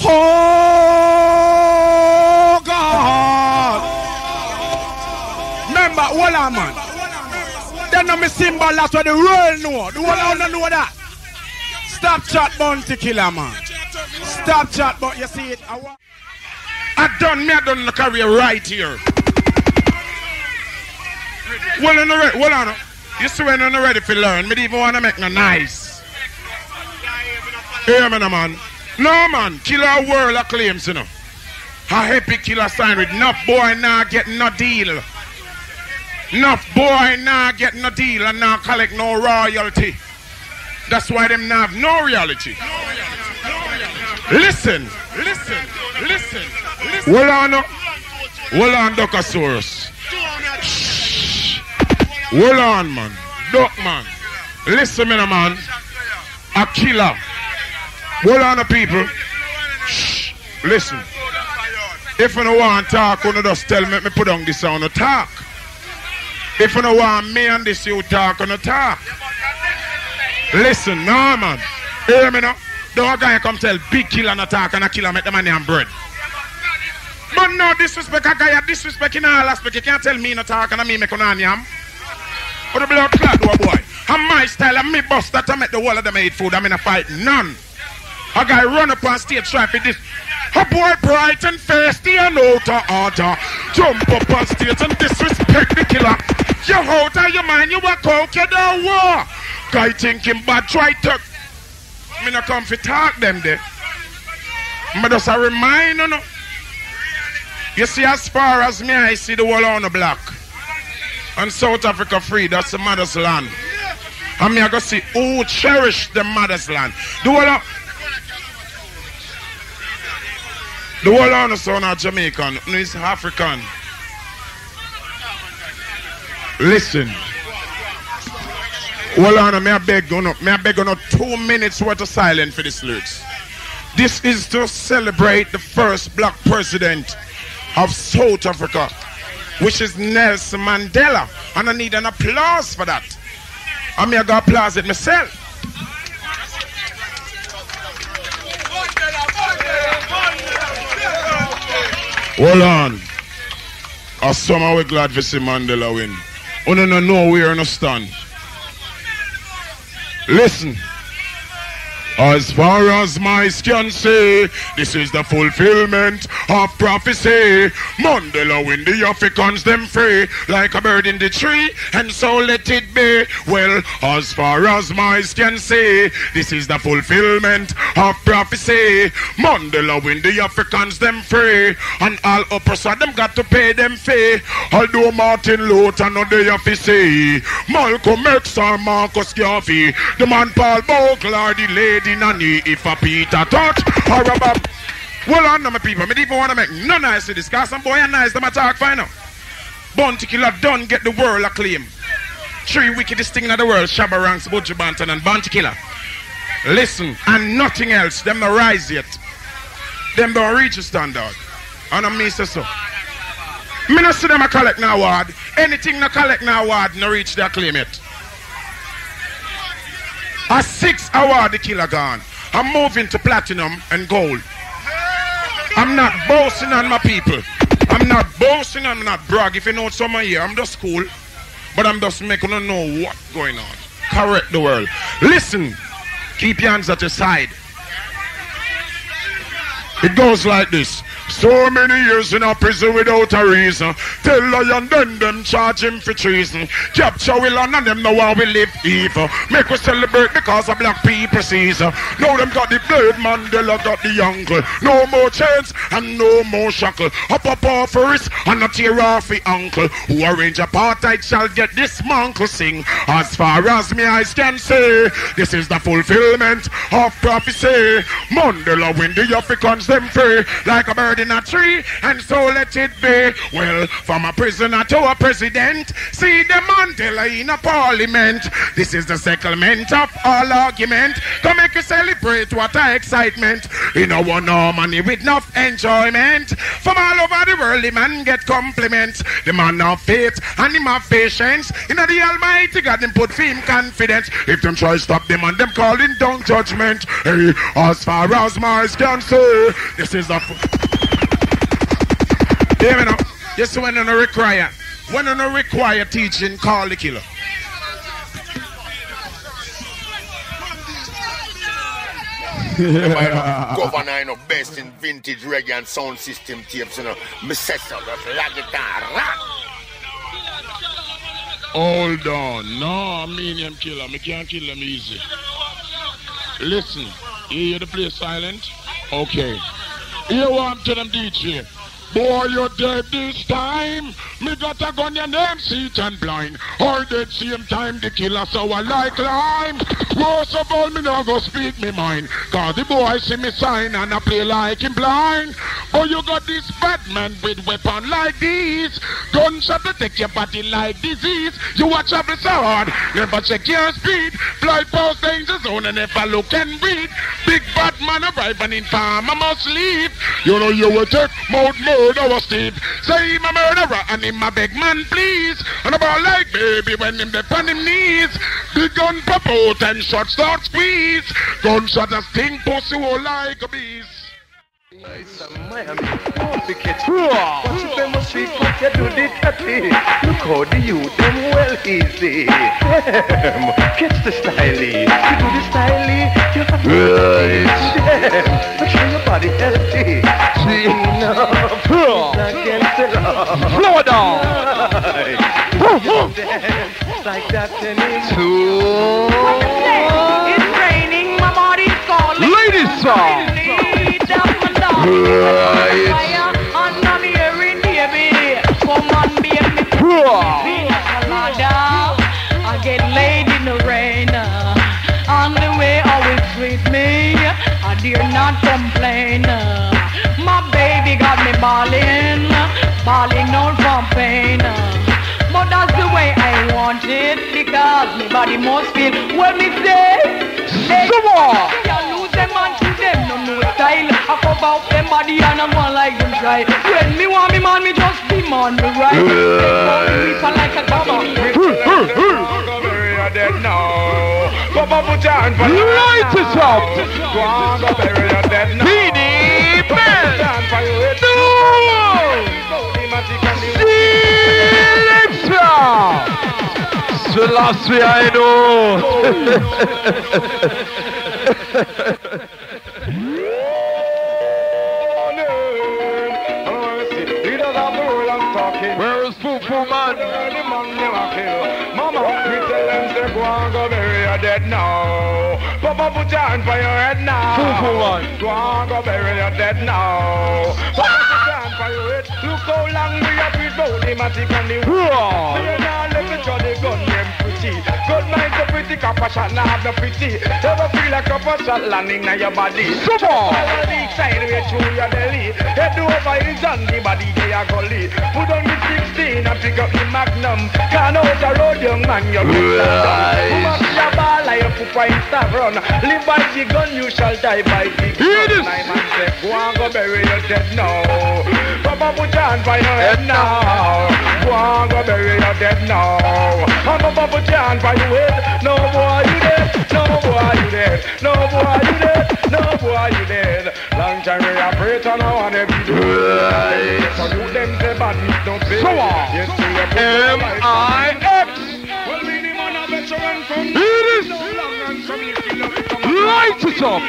Speaker 5: oh God. Remember, hold on, man. Then no me symbol, that's what the world know. The world don't know that. Stop chat, Bounty Killer, man. Stop chat, but you see it.
Speaker 2: I done the career right here. Well, I'm not ready. Hold on. You see when I'm not ready to learn. Me even want to make no nice. Hear me, no, man. No, man. Killer world of claims, you know. A happy killer sign with enough boy now getting no deal. Enough boy now getting no deal and now collect no royalty. That's why them now have no reality. Listen. Hold on, Docasaurus. Hold on, man. Duck, man. Listen, man. A killer. Hold on, the people. Shh. Listen. If you don't want to talk, you just tell me put on this sound to talk. If you don't want me and this, you talk on the talk. Listen, no, man. Hear me now. Don't guy come tell big killer no talk and a killer make the money and bread. But no disrespect, a guy disrespect in all aspects. You can't tell me no talk and me make on yam. But the blood clot do a boy. And my style and me bust that I make the whole of them eat food. I'm in a fight. None. A guy run up on stage try for this. A boy bright and thirsty and out of order. Jump up on stage and disrespect the killer. You out of your mind, you a coke, you don't war. Guy thinking bad, try to. Me not come for talk them there. But just a reminder, no. You see, as far as me, I see the whole on the block. And South Africa free, that's the mother's land. And me I go see who cherish the mother's land. The whole on the son of Jamaican, no, it's African. Listen. Hold on, may I beg on 2 minutes worth of silence for this lyrics. This is to celebrate the first black president of South Africa, which is Nelson Mandela. And I need an applause for that. I may go applause it myself. Hold on. I somehow we're glad to see Mandela win. Oh no, we are no stand. Listen. As far as my can say, this is the fulfillment of prophecy. Mandela win the Africans them free, like a bird in the tree, and so let it be. Well, as far as my can say, this is the fulfillment of prophecy. Mandela win the Africans them free, and all oppressors them got to pay them fee. Although Martin Luther no they have to say, Malcolm X or Marcus Garvey, the man Paul Buckler, the lady Nanny, if a Peter touch or a Bob. Well on my people, me even want to make no nice to this, cause some boy and nice them attack final. Bounty Killer done get the world acclaim. 3 wickedest thing in the world, Shabba Ranks, Buju Banton and Bounty Killer. Listen, and nothing else, them don't rise yet. Them don't reach the standard. And I say so. Me not see them a collect no award. Anything no collect no award, no reach their claim it. A 6 award the killer gone. I'm moving to platinum and gold. I'm not boasting on my people. I'm not boasting, I'm not brag. If you know someone here, I'm just cool. But I'm just making you know what's going on. Correct the world. Listen, keep your hands at your side. It goes like this. So many years in a prison without a reason. Tell Lion them charge him for treason. Capture we land and them know how we live evil. Make we celebrate because of black people season. Now them got the blade, Mandela got the uncle. No more chains and no more shackle. Up off a wrist and a tear off the ankle. Who arrange apartheid shall get this mantle sing. As far as me eyes can see, this is the fulfillment of prophecy. Mandela win the Africans them free like a bird in a tree, and so let it be. Well, from a prisoner to a president, see the Mandela in a parliament. This is the settlement of all argument. Come make you celebrate what a excitement. In a one harmony with enough enjoyment. From all over the world, the man get compliments. The man of faith and him of patience. In the Almighty God, them put for him confidence. If them try stop them and them calling down judgment. Hey, as far as my eyes can see, this is the hear me now. Just when you require teaching, call the killer.
Speaker 1: Governor, you know, best in vintage reggae and sound system tapes, you know. Me say so, just lag it down.
Speaker 2: Hold on. No, I mean him killer. Me can't kill him easy. Listen, you hear the place silent? Okay. Here want to them DJ. Boy, you're dead this time. Me got a gun, your name seat and blind. Or dead same time the killer so I like lime. Most of all, me now go speak me mind. Cause the boy see me sign and I play like him blind. Oh, you got this bad man with weapon like this. Gunshot to take your body like disease. You watch travel so hard, never check your speed. Fly past danger zone and never look and breathe. Big bad man arrive and in time I must leave. You know you will take mode murder Steve. Say him a murderer and him a beg man please. And about like baby when him dey on him knees. Big gun pop out and shot start squeeze. Gunshot a sting pussy hole like a beast.
Speaker 7: It's a Miami, don't be catch. Watch it, them must be quick to do the tatty. Look how the youth, them well easy. Damn, catch the styly. You do the styly, you have to damn, make sure your body healthy. Clean up, against the law. Flow down. Dance like that tennis.
Speaker 8: It's raining, my body's calling.
Speaker 7: Ladies song.
Speaker 8: Right. And I'm hearing baby, come on baby, I get laid in the rain. On the way always treat me, I dare not complain. My baby got me balling out from pain. But that's the way I want it, because my body must feel what me say. Come on! You lose them and to them, no new style. I pop out them body and I'm one like them try. When me want me man, me just be man, me right. They call me like a cover.
Speaker 2: Dead now. Papa put your hand for the light is up. Go on, go bury your dead now. Beanie Bell.
Speaker 7: Selassie, I know.
Speaker 2: Where is Fufu man? Mama, we tell them to go and go bury your dead now. Papa, put your hand for your head now. Fufu man, go and go bury your dead now. Papa, put your hand for your head. Look how long we have been holding matic and the war. We are not left to the gun name pretty. Good mind so pretty, copper shot now have the pretty. Never feel like a copper shot landing on your body. Come on. All the side way through your belly. Head over his on the body, they are gully. Put on the 16 and pick up the magnum. Can't out the road, young man, you're right.
Speaker 7: life for insta run. Live by the gun, you shall die by the gun. My man say, go and go bury your dead now. Papa put your hand by your head now. Go and go bury your dead now. Papa put your hand by your head. No boy you dead. No boy you dead. No boy you dead. No boy you dead. Long time we operate on our one every day. So you them say bad meat don't pay. So yes, M.I.X. Well, me the man a veteran from
Speaker 9: light it up.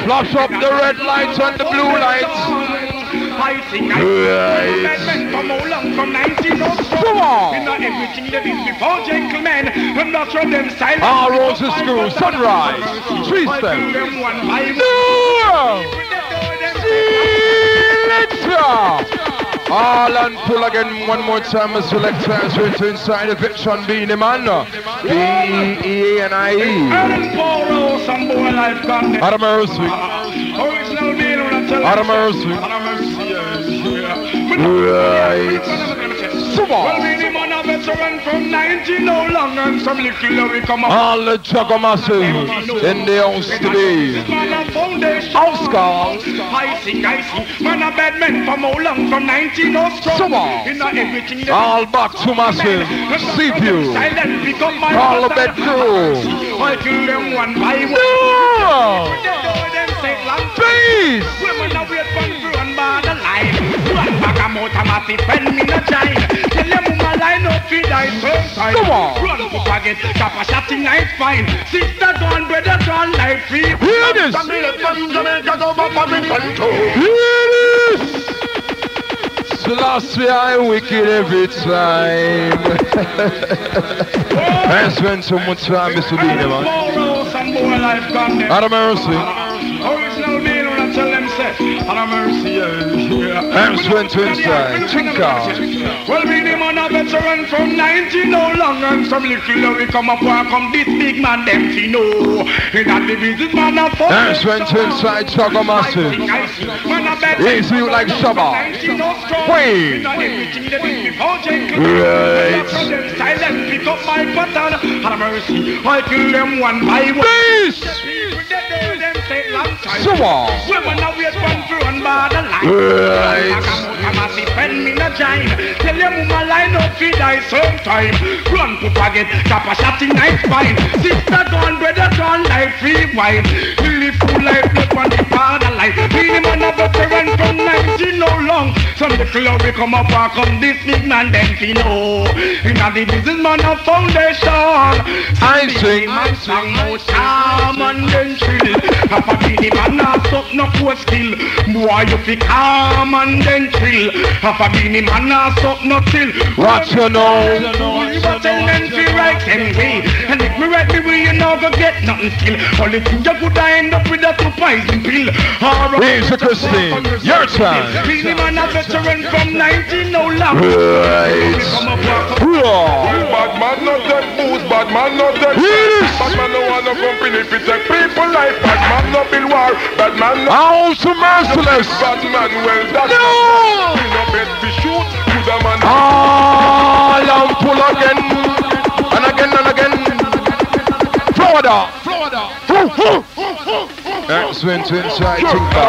Speaker 9: Flash up the red lights and the blue lights.
Speaker 7: Right. From how long? From 1904.
Speaker 9: Come on.
Speaker 7: You know everything that is before gentlemen. I'm not from them style.
Speaker 9: All roses school, sunrise, tree stem. All and pull again one more time. A select transfer to inside the Vitron Beanie Man. B-E-A-N-I-E. Out of mercy. Out of mercy. Right.
Speaker 7: Well, we the man a veteran from 19 no long and some little we come up.
Speaker 9: All the juggamasses in the house today. House calls.
Speaker 7: I see. Man a bad man from how long? From 19 no strong. Everything
Speaker 9: all back to massive. CPU. All the bed crew.
Speaker 7: I kill them one by one.
Speaker 9: No. Please.
Speaker 7: Women a wait for run by the line. Run back a motor massive pen me no giant. Tell them woman line up feed I first time.
Speaker 9: Come on.
Speaker 7: Run to forget. Cap a shot in night fine. Sister gone, brother gone, life free.
Speaker 9: Hear this. Hear this. Selassie, I wicked every time. I spend so much time, Mr. Beanie, man. Out of mercy.
Speaker 7: Original meal when I tell them say, out of mercy, yeah.
Speaker 9: I'm spent to inside. Chinka.
Speaker 7: Well, we the man a veteran from 19 no long and some little we come up and come this big man them fi know. That the business man a fuck.
Speaker 9: I'm spent to inside Chugga Massive. Easy like Shabba. Wait. Right.
Speaker 7: Silent pick up my pattern. Have mercy. I kill them one by one.
Speaker 9: Peace. So on.
Speaker 7: Women are wait one for one by the line.
Speaker 9: Right.
Speaker 7: I'm a spend me no giant. Tell them woman line up feed I sometime. Run to forget. Cap a shot in night fine. Sister gone, brother gone, life free wine. Live full life, look on the father life. Really man a veteran from 19 no long. Some little we come up and come this big man then fi know. Inna the business man a foundation.
Speaker 9: I sing.
Speaker 7: I sing no charm and then chill. Papa be the man a suck no poor skill. Boy you fi calm and then chill. Papa be the man a suck no chill.
Speaker 9: What you know?
Speaker 7: But tell them fi right them way. And if me right me way you no go get nothing still. Only thing you could end up with a two poison pill.
Speaker 9: Here's a Christine. Your time.
Speaker 7: Be the man a veteran from 19 no long.
Speaker 9: Right.
Speaker 2: Bad man not take booze, bad man not take sex. Bad man no want no company if it take people life. Bad man no build war, bad man no.
Speaker 9: How so merciless.
Speaker 2: Bad man well that's
Speaker 9: no.
Speaker 2: No best to shoot, good a man.
Speaker 9: I'm full again. And again and again. Florida. Excellent inside Chinka.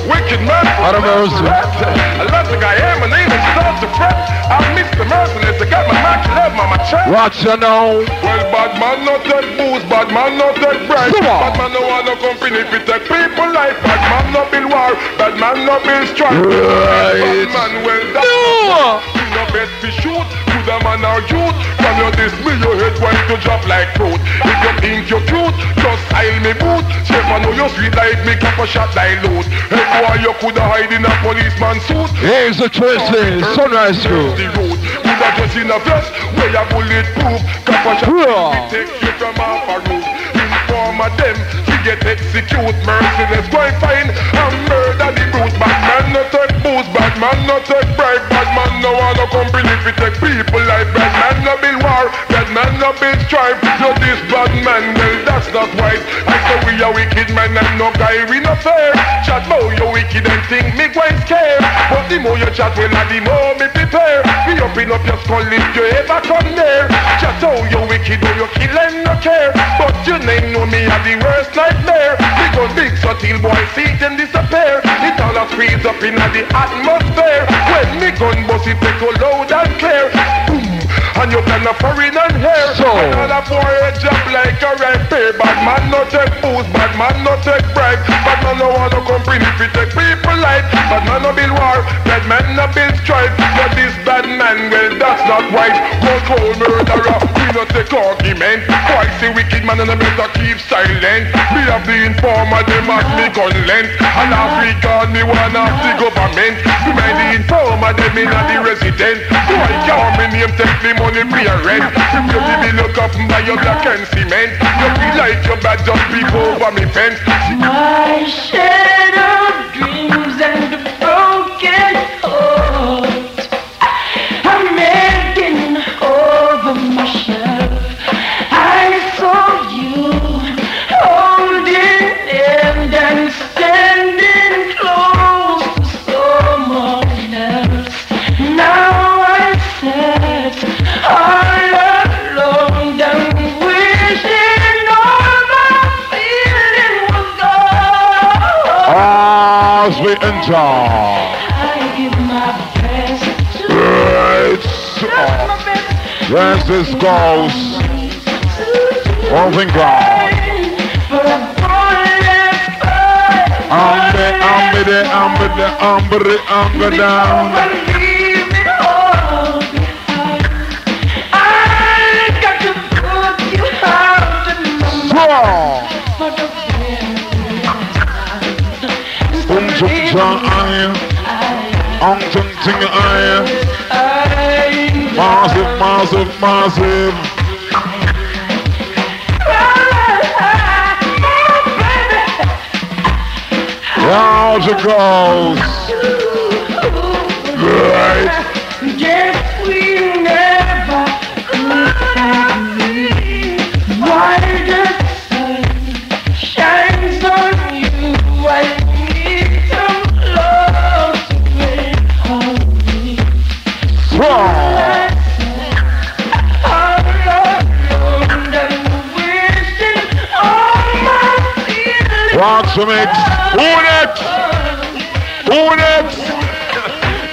Speaker 2: Wicked man.
Speaker 9: Out of mercy.
Speaker 2: I love the guy, my name is Dr. Fred. I'm Mr. Merciless, I got my Mac 11 on my chest.
Speaker 9: Watch you now.
Speaker 2: Well, bad man not take booze, bad man not take bread. Bad man no want no company if it take people life. Bad man no build war, bad man no build strife.
Speaker 9: Right.
Speaker 2: Bad man well that's
Speaker 9: no.
Speaker 2: You no best to shoot, good a man or youth. From your this me, your head going to drop like fruit. If you think you're cute, just style me boot. Chef I know you're sweet like me, cap a shot dilute. Hey boy, you coulda hide in a policeman suit.
Speaker 9: Here's the Tracy, Sunrise Crew.
Speaker 2: The road, coulda just in a vest, where you bulletproof. Cap a shot, we take you from off a roof. Inform of them, she get execute. Merciless, going fine, and murder the brute. Bad man no take booze, bad man no take bribe. Bad man no want no company if it take people like. Bad man no build war, bad man no build strife. So this bad man, well that's not right. I say we a wicked man and no guy we no fair. Chat more you wicked and think me quite scared. But the more you chat well and the more me prepare. We up
Speaker 9: open up your skull if you ever come there. Just how you wicked, how you kill and no care. But you name know me are the worst nightmare. We go big so till boy see them disappear. It all a freeze up in the atmosphere. When me gun bust it take go loud and clear. Boom. And you can a foreign and hair. So all a boy a job like a rape. Bad man no take booze, bad man no take bribe. Bad man no wanna come bring if it take people life. Bad man no build war, bad man no build strife. But this bad man, well that's not right. Cold murderer, we no take argument. Why say wicked man and I better keep silent. Me have the informer, them ask me gun length. And Africa, me one of the government. Me mind the informer, them in the resident. Why can't me name take me money free a rent? If you be look up and buy your black and cement. You feel like your bad just peep over me fence.
Speaker 8: My shattered dreams and a broken heart, I'm making over myself. I saw you holding hand and standing close to someone else. Now I sit all alone and wishing all my feeling was gone.
Speaker 9: As we enter,
Speaker 8: I give my best to
Speaker 9: right, yes, this goes. Moving God. Amber down.
Speaker 8: I got to put you out of
Speaker 9: Massive. Out it goes. Right.
Speaker 8: Yes, we never agree. Why the sun shines on you? I need some love to make on me. All alone and wishing all my feelings.
Speaker 9: Watch the mix. Who next?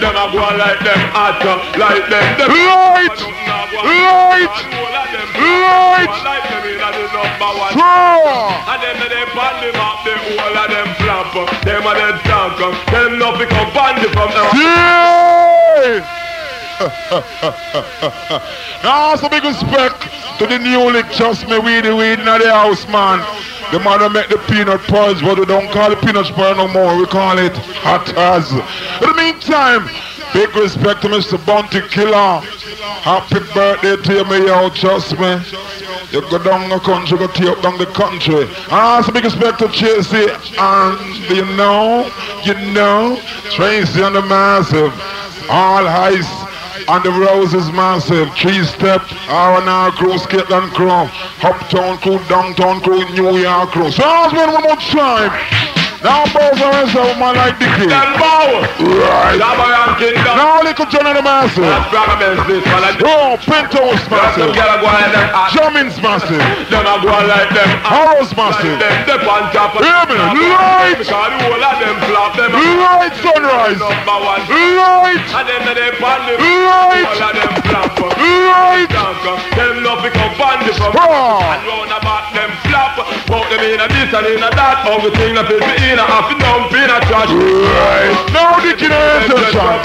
Speaker 2: Them a go like them hot, like them.
Speaker 9: Light!
Speaker 2: And then they band them up, them all of them flap. Them a dead tank, them no pick up bandy from them.
Speaker 9: Now some big respect to the new lick, just me weed in the house, man. The mother make the peanut purge, but we don't call it peanut purge no more. We call it hot as. In the meantime, big respect to Mr. Bounty Killer. Happy birthday to you, me, yo, trust me. You go down the country, go tear up down the country. Also big respect to Tracy and you know, Tracy and the Massive. All Heist and the Roses Massive. 3-step, R&R crew, Scotland crew, Uptown crew, Downtown crew, New York crew. So I'll spend one more time. Now both are rest of man like the kid. Right. Now little John and the Massive. Oh, Pentos Massive. Jammins Massive. Horrors Massive. Hear me? Light. Light Sunrise. Light. Light.
Speaker 2: Them love to come bandy from and round about them flap. Walk them in a this and in a that. All the things that fit in a half a dump in a trash.
Speaker 9: Right. Now the kid is a shot.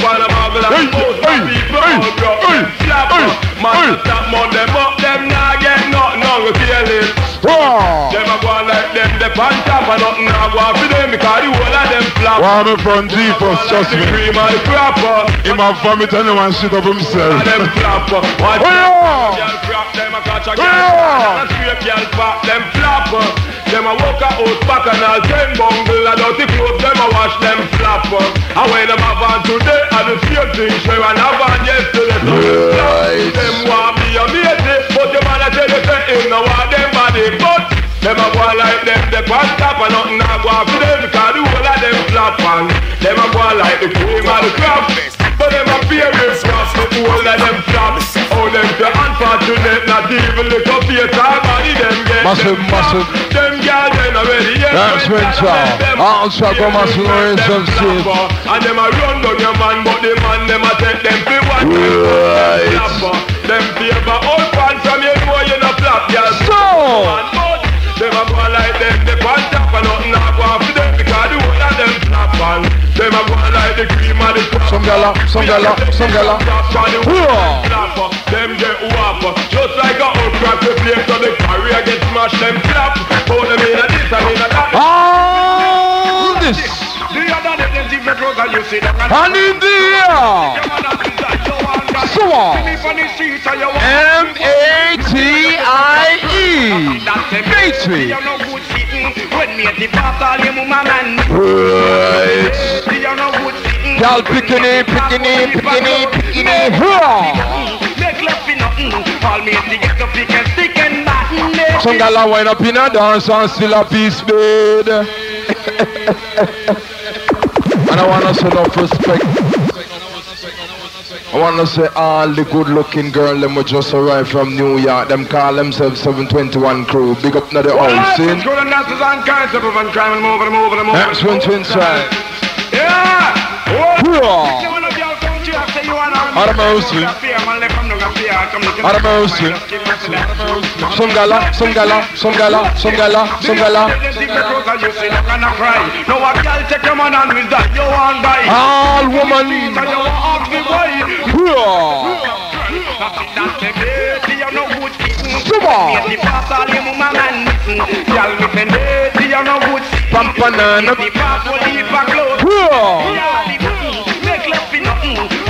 Speaker 2: Man, stop mount them up. Them not get nothing on the feeling. Them a go like them. They pan top and nothing a go for them because the whole of them flap.
Speaker 9: Why me from G-Force, trust me.
Speaker 2: Cream and the crapper.
Speaker 9: He might vomit and he want shit up himself.
Speaker 2: Them flapper. Watch them crap. Them a catch a girl. And a scrape girl pop. Them flapper. Them a walk out back and all 10 bungle. And dirty clothes. Them a wash them flapper. And when them have on today, and the same thing share and have on yesterday.
Speaker 9: Right.
Speaker 2: Them want be a matey, but the man a tell you say him no want them body. But them a go like them, they can't stop and nothing a go for them because the whole of them flap and them a go like the cream and the crab. But them a fear with flap, the whole of them
Speaker 7: even little theater body, them get
Speaker 9: Massive.
Speaker 7: Them girl, them already, yeah.
Speaker 9: That's Spencer. Also, go massive in some shit.
Speaker 7: And them a run down your man, but the man, them a take them for what?
Speaker 9: Right.
Speaker 7: Them favor all fans from you know you no flap, yeah.
Speaker 9: So.
Speaker 7: Them a go like them, they pan top and nothing a go off them because the whole of them flap on. Them a go like the cream of the crop.
Speaker 9: Some gala.
Speaker 7: Them get whop, just like a old crack the place so the career get smashed, them flap. Oh, them in a this, I mean a that.
Speaker 9: All this.
Speaker 7: The other day, them different roads and you see them.
Speaker 9: And in the air. So on. M-A-T-I-E. Matey. Right. Y'all picking. Some gala wind up in a dance and still a peace bed. And I want to say enough respect. I want to say all the good looking girls them who just arrived from New York. Them call themselves 721 crew. Big up to the house scene. That's one twin side. Out of mercy. Some gala. All woman.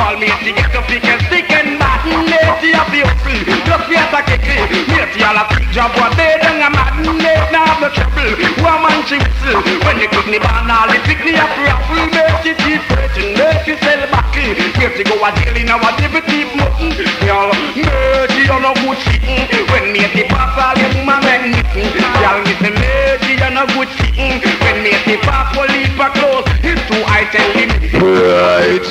Speaker 7: All me to get up, pick and stick and bat. Matey a feel free, just be attack it. Matey all a big job, what they done a mad. Mate now have no trouble, woman she whistle. When you cook me banana, they pick me up raffle. Matey keep preaching, Matey sell back. Matey go a deal in our deep mutton. Y'all, Matey on a good sitting. When Matey pass all your woman men missing. Y'all me say Matey on a good sitting. When Matey pass will leave for close. It's too I tell him.
Speaker 9: Right.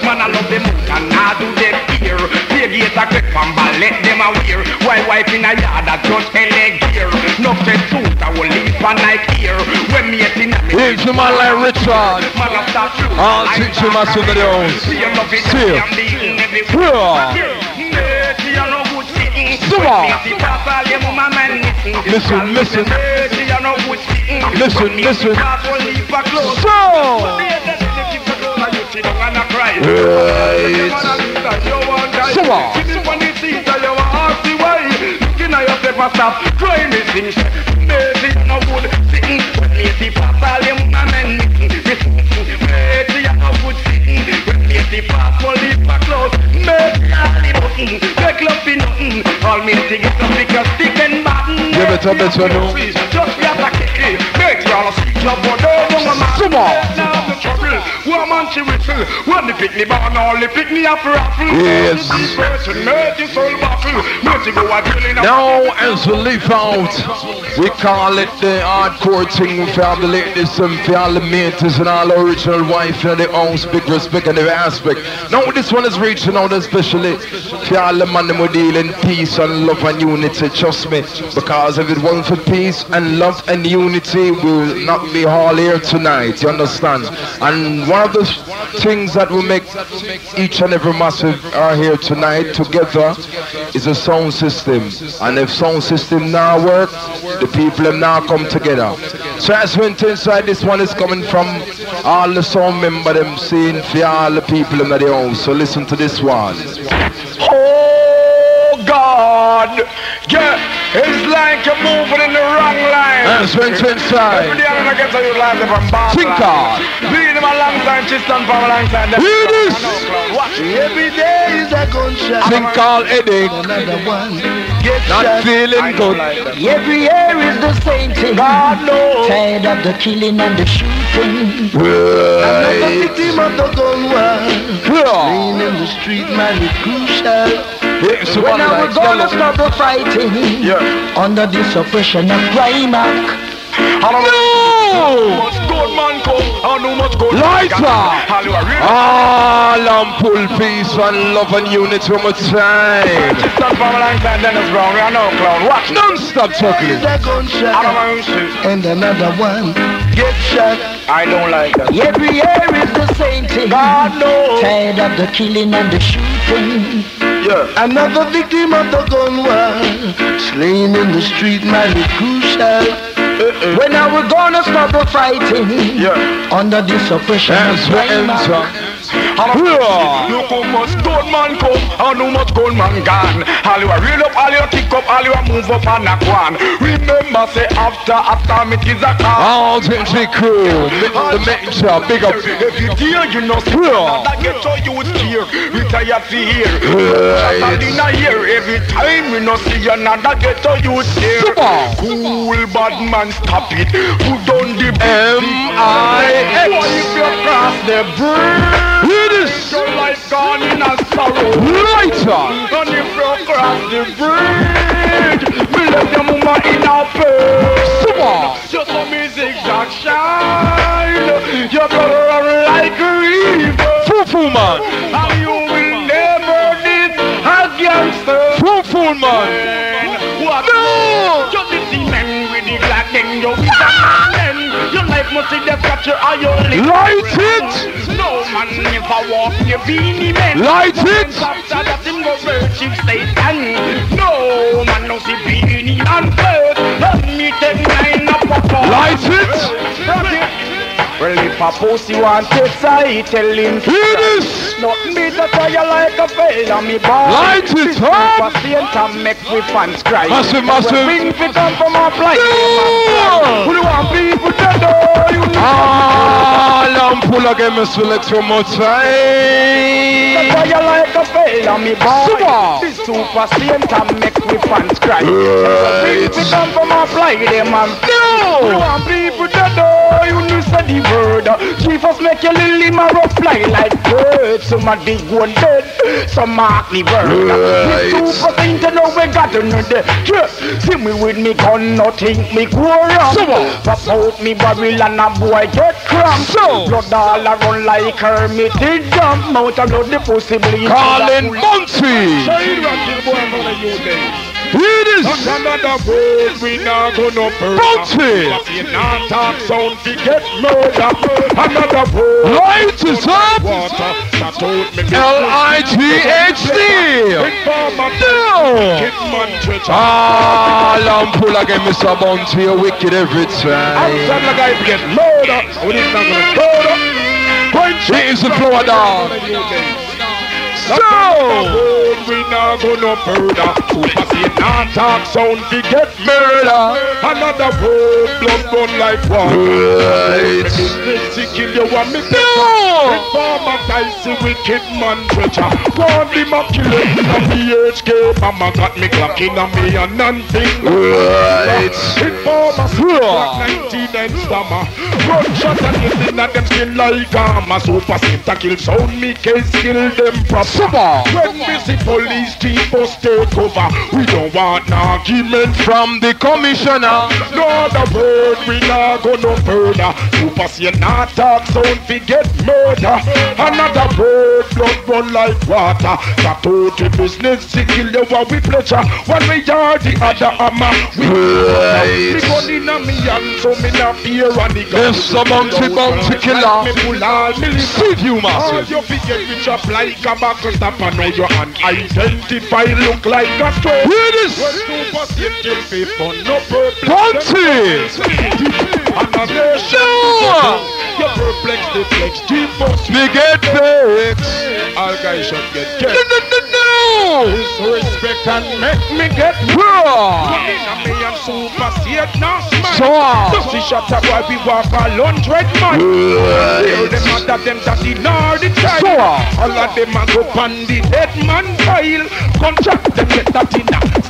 Speaker 7: Man, I love them and I do them here. They get a quick from let them a wear. Why wife in a yard that just a leg gear. No set suit, I will leave for night here. When me at in a
Speaker 9: It's a man like Richard.
Speaker 7: Man, I start to
Speaker 9: I'll teach you my son of the own. See you. Listen. So. Give it a bit of no.
Speaker 7: When they pick me down, all they pick me up for
Speaker 9: yes. Now as we leave out, we call it the hardcore thing for all the ladies and for all the mates and all the original wife and the house, big respect and every aspect. Now this one is reaching out especially for all the man who deal in peace and love and unity, trust me, because if it wasn't for peace and love and unity, we will not be all here tonight, you understand? And one of the things that will make each and every massive are here tonight together is a sound system. And if sound system now work, the people have now come together. So as we went inside, this one is coming from all the sound members them saying for all the people in the house. So listen to this one.
Speaker 7: Oh God, yeah. It's like you're moving in the wrong line.
Speaker 9: That's when to inside.
Speaker 7: Every day I'm gonna get to you live from Bob.
Speaker 9: Think hard.
Speaker 7: Being him a long time, Chiston for a long time.
Speaker 9: Hear this.
Speaker 7: Every day is a gunshot.
Speaker 9: Think called headache.
Speaker 7: Another one.
Speaker 9: Not feeling good.
Speaker 10: Every year is the same thing.
Speaker 7: God knows.
Speaker 10: Tired of the killing and the shooting.
Speaker 9: Right.
Speaker 7: Another victim of the gun war. Playing in the street, man, it's crucial.
Speaker 9: So
Speaker 10: when I was gonna stop the fighting, under the suppression of crime act.
Speaker 7: No! Good man come. and how much gold.
Speaker 9: Lighter! All and pull peace and love and unity one more time.
Speaker 7: Stop from like that, Dennis Brown, we are no clown. Watch.
Speaker 9: Non-stop chuckling.
Speaker 10: And another one
Speaker 7: Get shot. I don't like that.
Speaker 10: every year is the same thing.
Speaker 7: God knows.
Speaker 10: Tired of the killing and the shooting.
Speaker 7: Yeah.
Speaker 10: Another victim of the gun war, slain in the street, man, it's crucial. When are we gonna stop the fighting?
Speaker 7: Yeah.
Speaker 10: Under this oppression of
Speaker 9: As we enter.
Speaker 7: Look how much gold man come and how much gold man gone. All you a reel up, all you a kick up, all you a move up and a go on. Remember say after it is a car.
Speaker 9: All the crew, the mentor, big up.
Speaker 7: Every day you know see that get to you here. Retire to here. Shut in a year. Every time we know see another get to you here. Cool bad man stop it. Who done the
Speaker 9: M.I.X.
Speaker 7: If you cross the bridge. Your life gone in a sorrow.
Speaker 9: Lighter.
Speaker 7: And if you cross the bridge, we left your mama in a pain. Just a music that shine. Your blood run like a river.
Speaker 9: Foo man.
Speaker 7: And you will never live a gangster.
Speaker 9: Foo man.
Speaker 7: What?
Speaker 9: No.
Speaker 7: Just the men with the black thing. Your life must see the capture of your life.
Speaker 9: Light it.
Speaker 7: No man never walk your beanie man.
Speaker 9: Light it.
Speaker 7: After that him go search him Satan. No man no see beanie and bird. Let me take 9 up a
Speaker 9: Light it.
Speaker 7: Well if a pussy want to say, tell him
Speaker 9: This.
Speaker 7: not me that I like a fella me boy.
Speaker 9: Light it up.
Speaker 7: Patience make we fans cry.
Speaker 9: Massive.
Speaker 7: Bring fit come from a flight. Who do want people to do? You know.
Speaker 9: All and pull again, Miss Select one more time.
Speaker 7: That's why you like a fella me boy. This super same time make we fans cry. Bring fit come from a flight. Man.
Speaker 9: No.
Speaker 7: Who do want people to do? You know say the word. Chief us make your lily marrow fly like birds. Some a dig one dead. Some mark the word. This super thing to know we got to know that. See me with me gun, no think me go wrong. Pop out me barrel and a boy get cramp. Blood all around like Kermit the jump. Mount a blood the pussy bleed.
Speaker 9: Colin Muncie. It is
Speaker 2: another word we not gonna
Speaker 9: Bounty.
Speaker 2: Not talk sound to get murder. Another word.
Speaker 9: Light is up.
Speaker 2: Water that told me
Speaker 9: Lighthd.
Speaker 2: No.
Speaker 9: All and pull again, Mr. Bounty. You're wicked every time.
Speaker 2: I'm the guy to get murder. We not gonna murder.
Speaker 9: It is the floor down. So
Speaker 2: we not gonna murder. Super say not talk sound to get murder. Another word blood run like water. To kill you and me.
Speaker 9: no.
Speaker 2: Informer dicey wicked man treasure. Want him a killer in a PHK. Mama got me clock in a me and nothing.
Speaker 9: Right.
Speaker 2: Informer black 19 and stammer. Run shot and get in at them skin like armor. Super Santa kill sound me case kill them proper. When we see police chief us take over, we don't want no argument
Speaker 9: From the commissioner.
Speaker 2: no other word we not gonna murder. Super say not talk sound fi get murder. Another word blood run like water. That out the business to kill you what we pleasure. When we are the other hammer, we
Speaker 9: Right.
Speaker 2: gun in a me hand so me not fear and the gun.
Speaker 9: Yes, the bounty killer.
Speaker 2: Me pull all me listen.
Speaker 9: Save you,
Speaker 2: All
Speaker 9: massive.
Speaker 2: your figure which up like a buckle stop and know your hand identify look like a stone.
Speaker 9: Here it is.
Speaker 2: When super kill people, no purpose.
Speaker 9: Bounty.
Speaker 2: And a nation.
Speaker 9: No.
Speaker 2: You perplex the flex, Jesus.
Speaker 9: We get fixed.
Speaker 2: All guys should get
Speaker 9: No.
Speaker 2: respect and make me get
Speaker 9: Raw.
Speaker 2: me and super see it now.
Speaker 9: So.
Speaker 2: Just see shot up while we walk 100 man. Hear them out of them that ignore the child.
Speaker 9: So.
Speaker 2: All of them a go on the dead man file. Contract them get that in.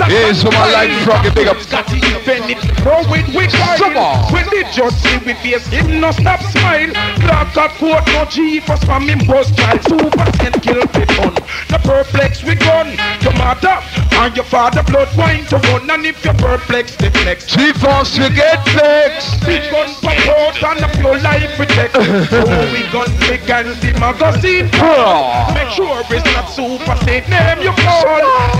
Speaker 9: Hey, someone like Froggy, big up.
Speaker 2: That even it throw it with
Speaker 9: Come on.
Speaker 2: When the judge see we face him no stop smile. Black at court no chiefs from him was child. Super and kill the fun. The perplex we gun. The matter And your father blood wine to run, and if you're perplexed, deflect.
Speaker 9: G-Force, you get fixed.
Speaker 2: Big gun pop out and the flow life protect. So we gun big and the magazine. Make sure it's not super safe. Name you call.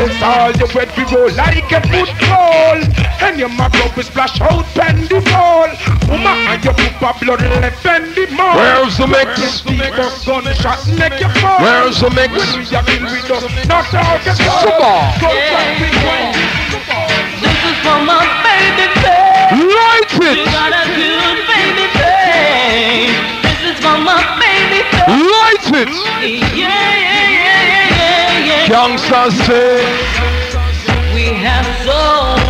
Speaker 2: It's all you wet we roll like a football. And your mug up is splash out and the fall. Woman and your poopa blood left and the mall.
Speaker 9: Where's the mix?
Speaker 2: Gunshot make you fall.
Speaker 9: Where's the mix?
Speaker 2: When we are in with us, not all get
Speaker 8: This is for my baby face.
Speaker 9: Light it.
Speaker 8: You got a good baby face. This is for my baby face.
Speaker 9: Light it.
Speaker 8: Yeah.
Speaker 9: Youngsters say
Speaker 8: we have so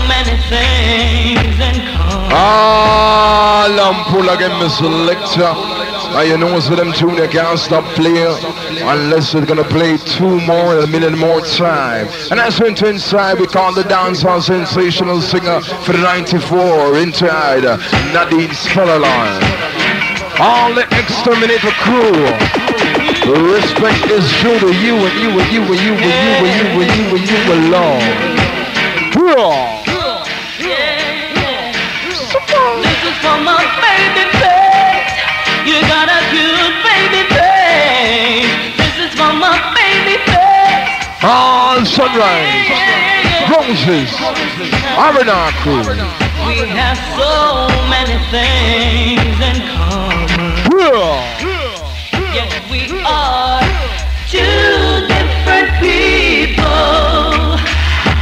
Speaker 8: many things in common.
Speaker 9: Lampool again, Mr. Lecter. You know, so them tune they can't stop playing unless they're gonna play a minute more time. And as we enter inside, we call the dancehall sensational singer for the 94 inside Nadine Spellerline. All the exterminator crew. Respect is due to you and you and you and you and you and you and you and you alone.
Speaker 8: This is for my baby face. You got a good baby face. This is for my baby face.
Speaker 9: All sunrise, roses, Arena crew.
Speaker 8: We have so many things in common. Yet we are two different people.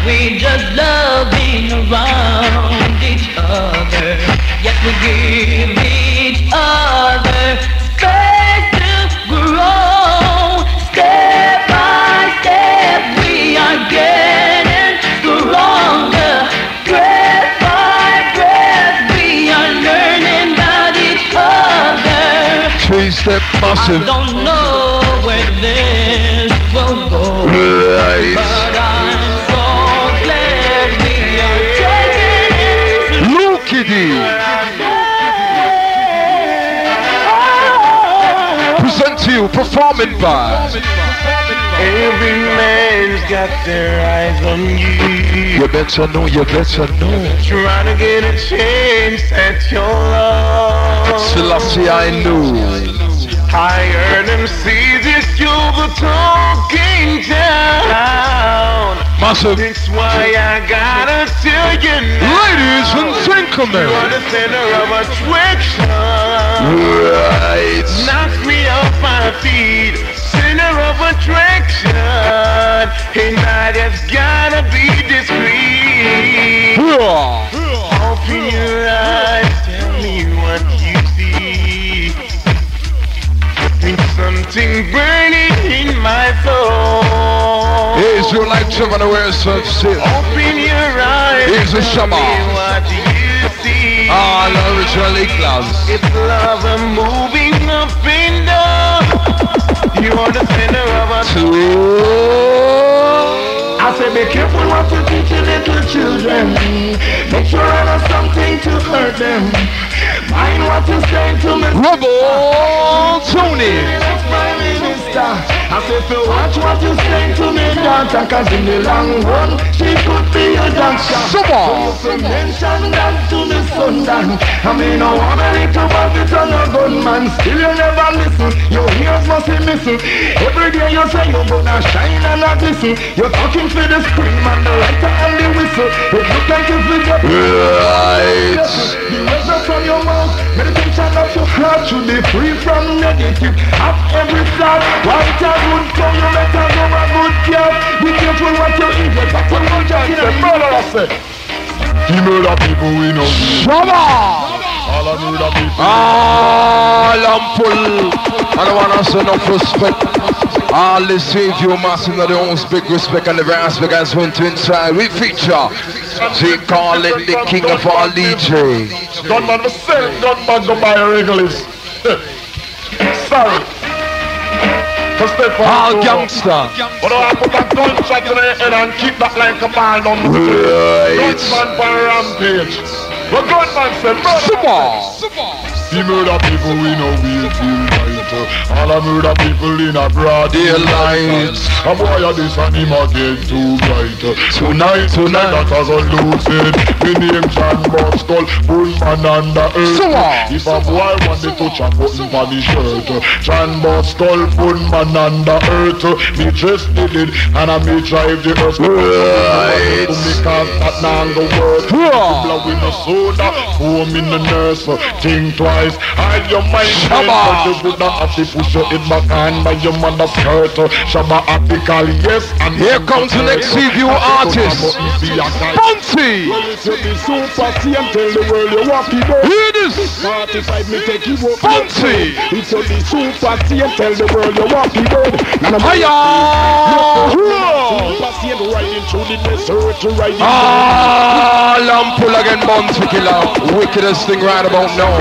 Speaker 8: We just love being around each other. Yet we give each other space to grow. Step by step we are getting stronger. Breath by breath we are learning about each other.
Speaker 9: Three-step massive.
Speaker 8: I don't know where this will go,
Speaker 9: Right.
Speaker 8: but I'm so glad we are taking it.
Speaker 9: Look at it. Present to you, performing by
Speaker 7: Every man's got their eyes on you.
Speaker 9: You better know, you better know.
Speaker 7: Trying to get a chance at your love.
Speaker 9: Selassie, I know.
Speaker 7: I heard them see this, you were talking down.
Speaker 9: Massive.
Speaker 7: That's why I gotta tell you now.
Speaker 9: Ladies and gentlemen.
Speaker 7: You're the center of attraction.
Speaker 9: Right.
Speaker 7: Knock me off my feet. Center of attraction. And I just gotta be discreet. Open your eyes, tell me what you see. Think something burning in my soul.
Speaker 9: Here's your light seven aware self sit.
Speaker 7: Open your eyes.
Speaker 9: Here's the
Speaker 7: tell me
Speaker 9: Shabbat.
Speaker 7: what you see.
Speaker 9: All originally class.
Speaker 7: It's love moving up and down. You are the center of a I say be careful what you teach your little children. Make sure I know something to hurt them. Mind what you say to me.
Speaker 9: Rebel Tony.
Speaker 7: Prime Minister, I say if you watch what you say to me, daughter, cause in the long run, she could be a doctor. So you mention that to me, son. I mean, no America, but it's on a gunman. Still you never listen. Your ears must be missing. Every day you say you're gonna shine and not listen. You're talking for the scream and the lighter and the whistle. It look like you forget.
Speaker 9: Right.
Speaker 7: The weather from your mouth, meditation of your heart should be free from negative. Have every thought, white and good, so you better go a good job. Be careful what you eat, but that's what you just in a murder, I said.
Speaker 9: You murder people we know. Shabba!
Speaker 7: All I murder people.
Speaker 9: Lampool. I don't want to say enough respect. All the save you massive that they don't speak respect and the very aspect as went to inside. We feature. They call it the king of all DJ.
Speaker 7: Gunman, the same gunman go buy regulars. Sorry.
Speaker 9: All gangster.
Speaker 7: But I put a gunshot in the head and keep that like a ball down the
Speaker 9: Right.
Speaker 7: Gunman for a rampage. The gunman said, brother.
Speaker 9: Super.
Speaker 7: He murder people we know we feel right.
Speaker 9: All I murder people in a broad daylight. A boy of this and him again too bright. Tonight, that I go lose it. Me name John Buckskull, Bullman under earth. If a boy want to touch a button for the shirt, John Buckskull, Bullman under earth. Me just did it and I may drive the earth. Right. Because that now go work. Blow in the soda, home in the nurse. Think twice, hide your mind. Shabba. You would not have to push your head back on by your mother's skirt. Shabba article, yes. And
Speaker 11: here comes the next review artist, Bounty.
Speaker 9: Well, it's the super CM, tell the world you want to go.
Speaker 11: Hear this.
Speaker 9: 45 me take you up.
Speaker 11: Bounty.
Speaker 9: It's the super CM, tell the world you want to go.
Speaker 11: Hiya.
Speaker 9: Super CM riding through the desert, riding.
Speaker 11: Lampool again, Bounty killer. Wickedest thing right about now.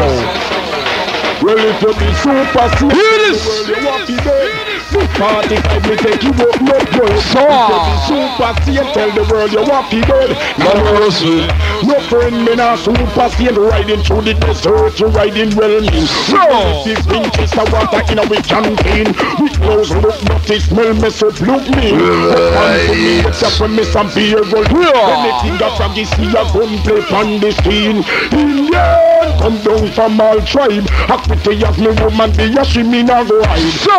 Speaker 9: Well, it's the super CM,
Speaker 11: hear this.
Speaker 9: tell the world you want to go. 45 me take you up, no girl.
Speaker 11: So
Speaker 9: super CM, tell the world you want to go. No friend, me not super CM riding through the desert, riding well.
Speaker 11: So
Speaker 9: 15 inches of water in a canteen. We close look, nothing smell, mess up, look me. It's up for me some beer gold. Anything got from this here, gun play on the scene. Indian, come down from all tribe. Equity of me woman, be a shimmy now go hide.
Speaker 11: So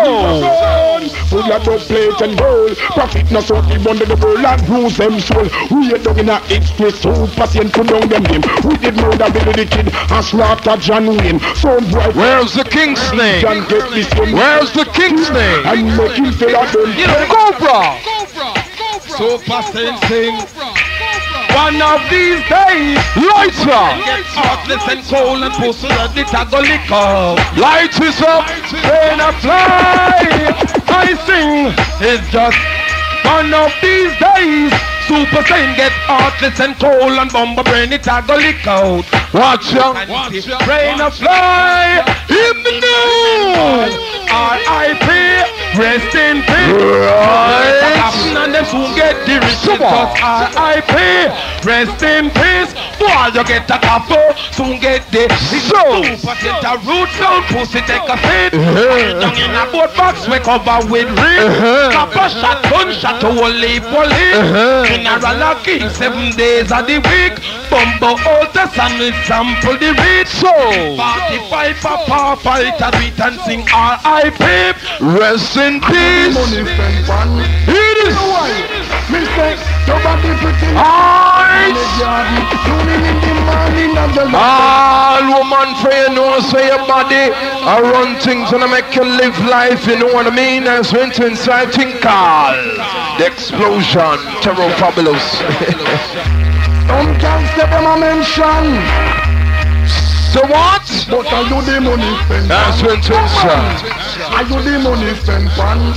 Speaker 9: full of the plate and gold. Profit not so deep under the world and lose them soul. We are doing a express so patient put down them name. We did murder Billy the Kid and slaughter John Wayne. So bright.
Speaker 11: Where's the king's name? Where's the king's name?
Speaker 9: And make him tell of them.
Speaker 11: Cobra.
Speaker 3: Super sensing.
Speaker 11: One of these days, lighter.
Speaker 3: Get heartless and cold and pussy and it a go lick up.
Speaker 11: Light is up,
Speaker 3: Rain a fly. I sing. It's just one of these days. Super Saiyan get heartless and cold and bomber brain it a go lick out.
Speaker 11: Watch out.
Speaker 3: Rain a fly.
Speaker 11: In the news.
Speaker 3: R.I.P. Rest in peace.
Speaker 11: Right.
Speaker 3: And them soon get the riches. R.I.P. Rest in peace. Boy, you get a couple, soon get the Super get a root down, pussy take a seat. Down in a boat box, we cover with reed. Copper shot, gunshot, holy police. General a king, 7 days of the week. Bumbo ultrasound with sample the read.
Speaker 11: So
Speaker 3: 45 papa fight a beat and sing R.I.P.
Speaker 11: Rest in peace. Hear this. All woman for you know, say your body I run things and I make you live life, you know what I mean? That's when to inside thing called the explosion, Terror Fabulous.
Speaker 9: Some can't step on a mention.
Speaker 11: So what?
Speaker 9: But are you the money spent?
Speaker 11: That's when to inside.
Speaker 9: Are you the money spent on?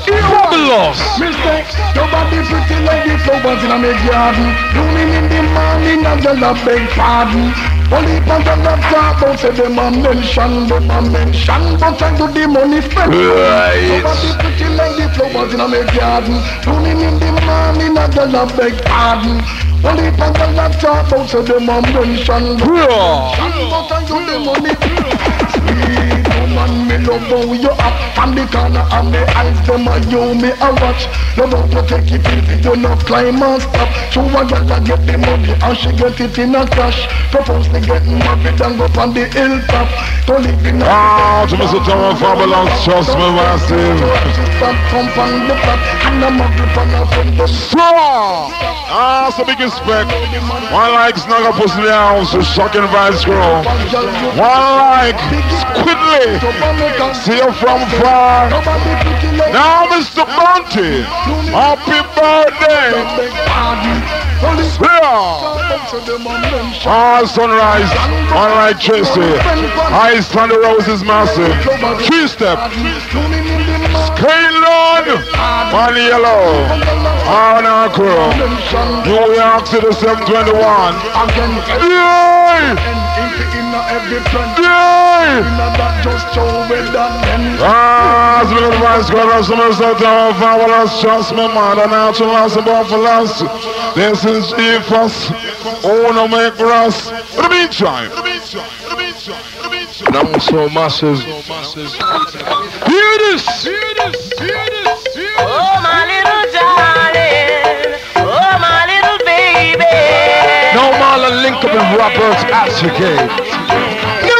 Speaker 11: Fabulous.
Speaker 9: Mistake, nobody pretty like the flowers in a my garden. Blooming in the morning and the love beg pardon. Only for the love talk about say them a mention, but I do the money spent.
Speaker 11: Right.
Speaker 9: Nobody pretty like the flowers in a my garden. Blooming in the morning and the love beg pardon. Only for the love talk about say them a mention, but I do the money. Sweet woman, me love how you up from the corner of me eyes, them a you me a watch. Love how you take it easy, you no climb and stop. So a girl a get the money and she get it in a cash. Propose to get married and go on the hilltop. To live in a
Speaker 2: to Mr. Terror Fabulous, trust me massive.
Speaker 9: Come on the flat and I'm up on a friend.
Speaker 2: So big respect. One like Snugger Pussy in the house, a shocking vibes girl. One like Squidly, see you from far. Now Mr. Bounty, happy birthday. Sunrise, one like Tracy. Eyes on the roses massive. 3-step. Skyline, one yellow. On our crew. New York City 721. Yay! As we go vice governor, Fabulous, trust me, man, and now to last about for last. This is Jesus, oh no make us. In the meantime,
Speaker 11: Now so massive. Hear this.
Speaker 12: Oh, my little darling. Oh, my little baby.
Speaker 11: No Marlon link up with Robert's Assegate. No!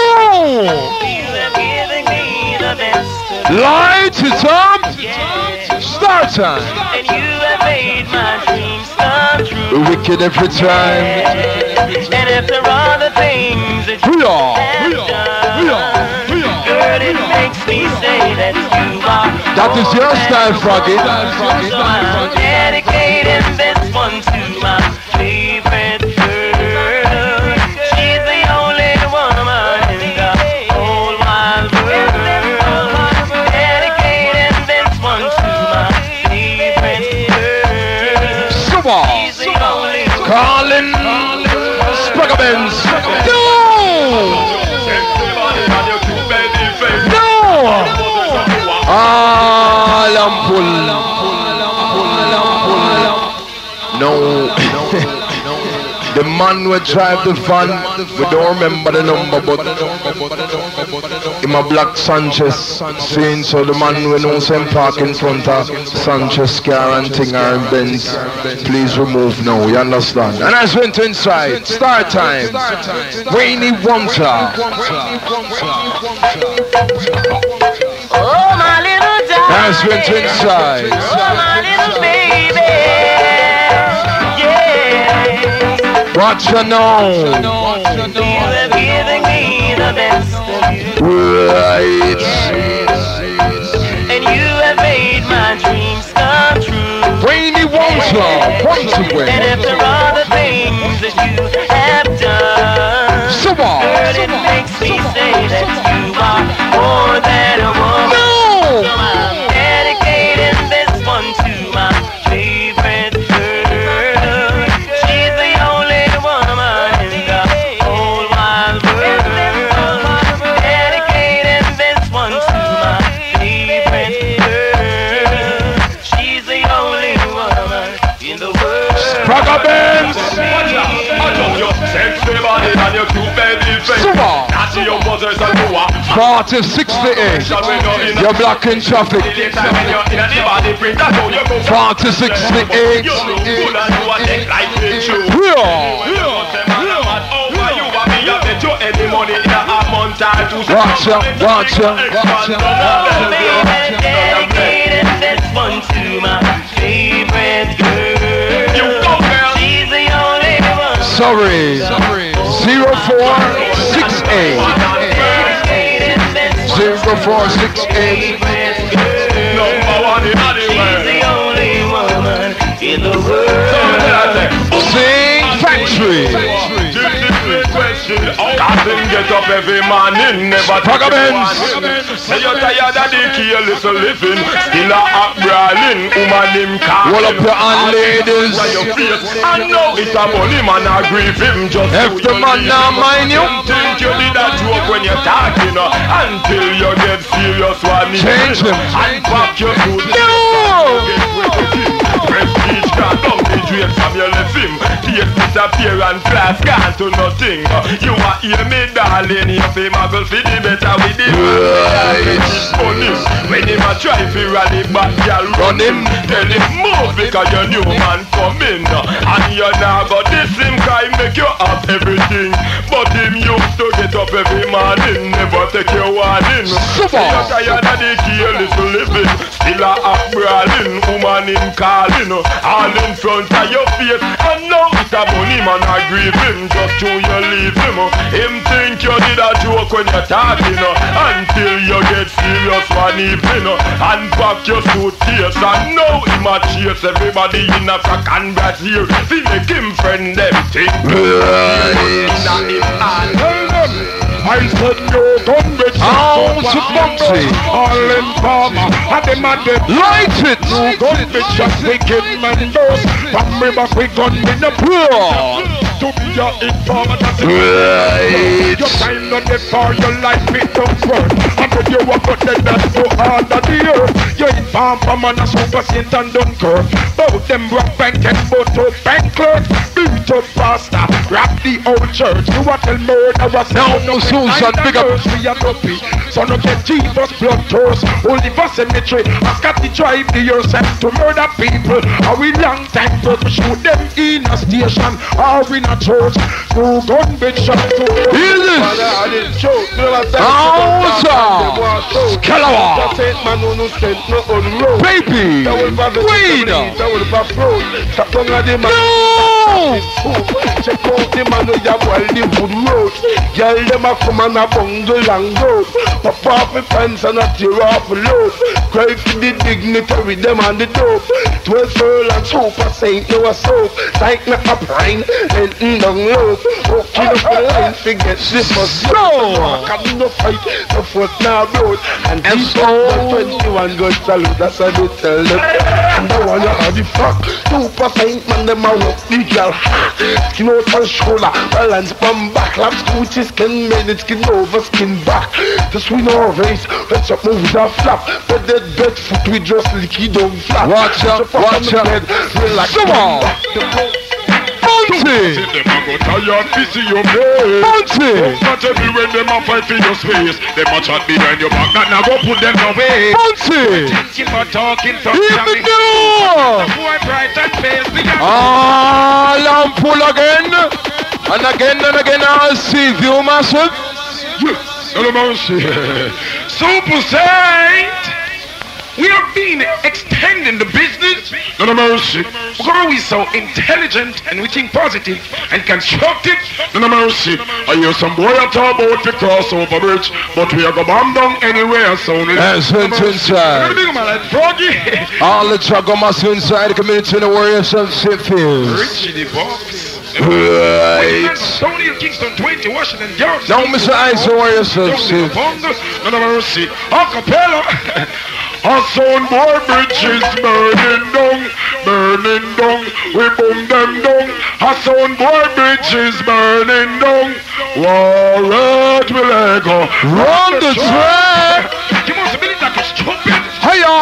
Speaker 11: Light it up. Start time.
Speaker 12: And you have made my dreams come true.
Speaker 11: Wicked every time.
Speaker 12: And if there are the things that you have done, girl, it makes me say that you are.
Speaker 11: That is your style, Froggy.
Speaker 12: So I'm dedicating this one to my favorite girl. She's the only woman in the whole wide world. Dedicating this one to my favorite girl. She's the only
Speaker 11: Colin Spragabens. No! No. The man will drive the van. We don't remember the number, but in my black Sanchez scene, so the man will know some park in front of Sanchez car and thing are in Benz. Please remove now, you understand? And as went inside, start time. Rainy Wonder.
Speaker 12: oh, my little darling.
Speaker 11: As went inside.
Speaker 12: Oh, my little baby. Yeah.
Speaker 11: Watch you now.
Speaker 12: You have given me the best of you.
Speaker 11: Right.
Speaker 12: And you have made my dreams come true.
Speaker 11: Rainy Wonder, once again.
Speaker 12: And if there are the things that you have done,
Speaker 11: so what?
Speaker 12: Girl, it makes me say that you are more than a woman.
Speaker 11: No!
Speaker 12: So I'm dedicating this one to my favorite girl. She's the only woman in the whole wide world. Dedicating this one to my favorite girl. She's the only woman in the world.
Speaker 11: Spragabens! Super! 4068. You're blocking traffic. 4068. Watch out, watch out, watch out.
Speaker 12: Dedicating this one to my favorite girl. She's the only one.
Speaker 11: Sorry. 0468. 0468.
Speaker 12: She's the only woman in the world.
Speaker 11: Sing Factory.
Speaker 2: Cousin get up every morning, never say you're tired of the careless living. Still a brawling, woman him calling.
Speaker 11: Roll up your hand, ladies.
Speaker 2: I know it's a money man, I grieve him just
Speaker 11: if the man now mind you.
Speaker 2: Think you did a joke when you're talking until you get serious one.
Speaker 11: Change him.
Speaker 2: And pop your food.
Speaker 11: No!
Speaker 2: Prestige can't come the drapes from your left him. Tears disappear and class gone to nothing. You are hear me darling, you feel muggle for the better with the funny. When him a try to rally back, y'all run him. Tell him move because your new man coming. And you now got this him cry make you have everything. But him used to get up every morning, never take your warning.
Speaker 11: Super!
Speaker 2: You're tired of the careless living. Still a brawling, woman him calling. All in front of your face. And now it's a money man I grieve him just to you leave him. Him think you did a joke when you're talking until you get serious one evening and pack your suitcase. And now him a chase everybody in a frack and brass here. See make him friend them think.
Speaker 9: I said no gun bitch.
Speaker 11: Out to Bumpy.
Speaker 9: All in farmer. And them and them.
Speaker 11: Light it.
Speaker 9: No gun bitch. Just wicked man those. From me back we gun in the pool. To be your informer.
Speaker 11: Right.
Speaker 9: Your time not there for your life it don't work. And when you walk out there that's so hard on the earth. You inform from man a super saint and Dunkirk. Both them rock bank and both to bank clerk. Beat
Speaker 11: set up pastor, rap the old church. You want to murder was now Susan, big up. We are dopey. So no get Jesus blood toast. Only for cemetery. I got to drive the yourself to murder people. Are we long time to shoot them in a station or in a church? No gun bitch shot to hear this. Calawa. Baby. Weed. No. Check out the man who have well the wood road. Girl them a come and a bungle and go. Pop off my pants and a tear off a load. Cry for the dignitary them on the dope. 12 girl and super saint no a soap. Like not a pine, letting down low. Okay the line forget this was no. Can no fight, no foot now road. And this 21 good salute, that's how they tell them. And the one you the fuck. Super saint man them a walk the girl. Skin out and shoulder, balance from back. Lap scooty skin made skin over skin back. This we know race, let's up move that flap. But that bed foot we just licky don't flap. Watch out, watch out. Relax. Come on. Bouncy! Them a go tired, busy your brain. Bouncy! Not everywhere them a fight for your space. Them a chat behind your back, that now go put them away. Bouncy! Thinking for talking, here we go! Boy bright and face the lamp full again. And again and again I'll see you massive. Super Saint! We have been extending the business. No mercy. Because we so intelligent and we think positive and constructive. No mercy. I hear some boy a talk about the crossover bridge, but we are going bomb down anywhere. So
Speaker 13: that's inside. All the Chagomas inside the community in the Warriors of Sheffield.
Speaker 11: Richie the box.
Speaker 13: Right.
Speaker 11: Tony Kingston 20, Washington, George.
Speaker 13: Now, Mr. Ice Warriors of Sheffield.
Speaker 11: No mercy. Acapella. Our sound boy bridges burning down, burning down. We boom them down. Our sound boy bridges burning down. Warriors will go run the track. You must believe that is stupid. Hiya!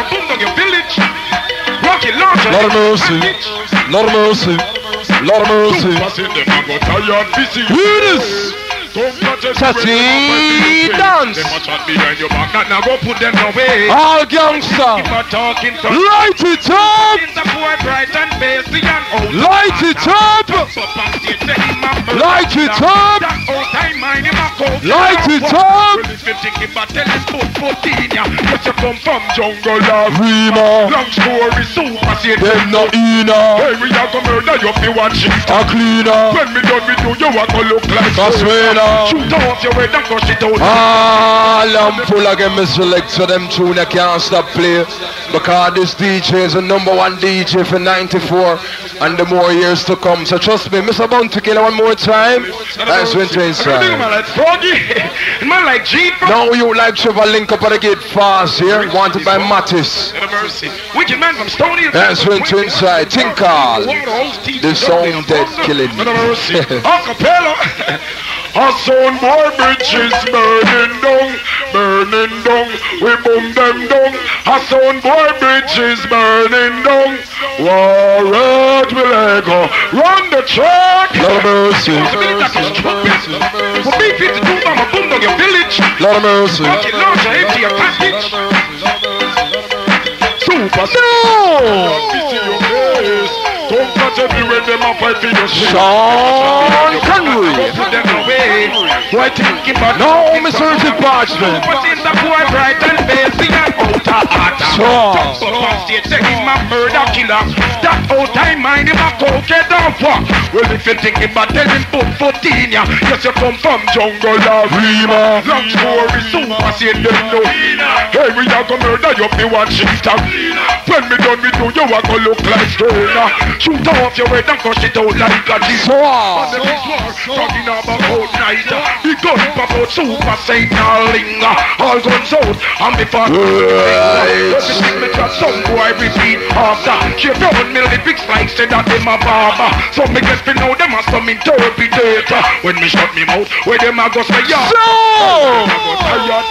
Speaker 11: Boom down your village. Rocky launch.
Speaker 13: Lord of mercy. Lord of mercy. Lord of mercy. Hear this. Chatty dance.
Speaker 11: Now go put them away.
Speaker 13: All gangster. Light it up. Light it up. Light it up. Light it up. Rima.
Speaker 11: Long story super.
Speaker 13: Them not Ina.
Speaker 11: Hey, we are gonna murder you if you want shit.
Speaker 13: A cleaner.
Speaker 11: When me done with you, you are gonna look like
Speaker 13: a
Speaker 11: shoot off your head and crush it out.
Speaker 13: I'm full again, Mr. Select, so them tune I can't stop playing. Because this DJ is the #1 DJ for 94 and the more years to come. So trust me, Mr. Bounty Killer one more time. That's Winter Inside.
Speaker 11: Man like G.
Speaker 13: Now you like Trevor link up at the gate fast here. Wanted by Mattis.
Speaker 11: Wicked man from Stony.
Speaker 13: That's Winter Inside. Tinkal. The sound dead killing.
Speaker 11: Acapella. Our sound boy bridges burning down, burning down. We boom them down. Our sound boy bridges burning down. Warriors will go run the track.
Speaker 13: Lord of mercy.
Speaker 11: For me, 52 mama boom down your village.
Speaker 13: Lord of mercy.
Speaker 11: Empty your package. Super. Don't touch everywhere them up fight for your shit.
Speaker 13: Sean Connery.
Speaker 11: Why thinking about
Speaker 13: no, Mr. Richard Parchment.
Speaker 11: But in the boy bright and baby and outer heart. Taking my murder killer. That old time mind him a cokehead of what? Well, if you thinking about telling put 14 ya, yes you come from jungle of Rima. Long story super say them know. Hey, we are gonna murder you be one shift. When me done with you, you are gonna look like Stoner. Shoot off your head and crush it out like a G. On the big war, talking about old night. The gun pop out, super saint all linger. All guns out, and before everything me trust, some boy repeat after. She brown me lyrics like said that them a barber. So me get to know them as some interpreter. When me shut me mouth, where them a go say yeah. So!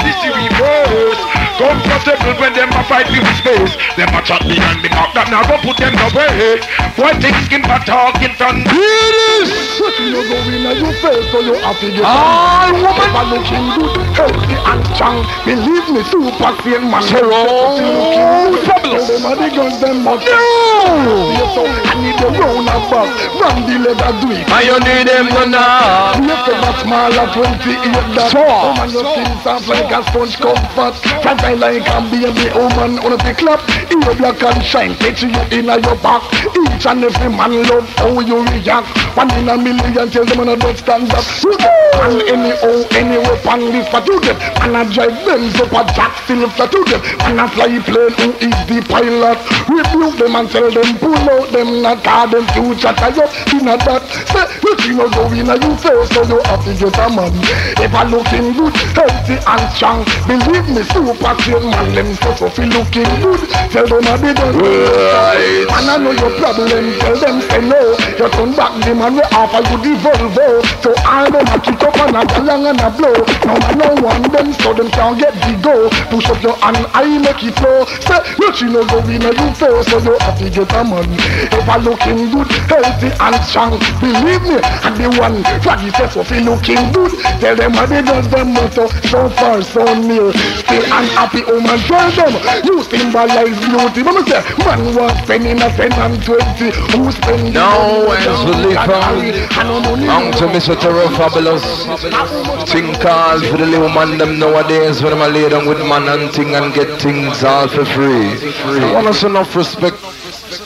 Speaker 11: This is reverse.
Speaker 2: comfortable when them a fight me with space. Them a chat behind me back, that now go put them away. What thinking but talking done.
Speaker 10: This you go in a your face, so you have to get all woman looking good, healthy and strong. Believe me, super thin man. Fabulous. Them are the guns, them must. No. I need the round of back from the leather do it.
Speaker 11: And you need them to know.
Speaker 10: You have to not smaller 28 that. Woman, your skin sounds like a sponge comfort. Something like a baby woman on the clap. Your black and shine, takes you in your back. Each and every man love how you react. 1 in a million tell them on a dead stand up. And any weapon lift for you them. And I drive them up a jack still for you them. And I fly plane who is the pilot. Rebuke them and tell them pull out them not call them future tie up in a that. Say you see no go in a you face so you have to get a man. If I looking good, healthy and strong. Believe me, super sane man them so feel looking good. Tell them I be done. Right. And I know your problem. Tell them say no. You turn back the man we offer you the Volvo. So I them a kick up and a galang and a blow. Now I know one them so them can't get the go. Push up your hand, I make it flow. Say you see no go in a you face so you have to get a man. If I looking good, healthy and strong. Believe me, and the one flaggy says so feel looking good. Tell them I they just them motto. So far so near. Still unhappy woman tell them. You symbolize beauty. But me say man was spending a 10 and 20. Who spend
Speaker 11: no as we live on to Mr. Terror Fabulous. Think call for the little man them nowadays when I'm lay down with man and thing and get things all for free. I want us enough respect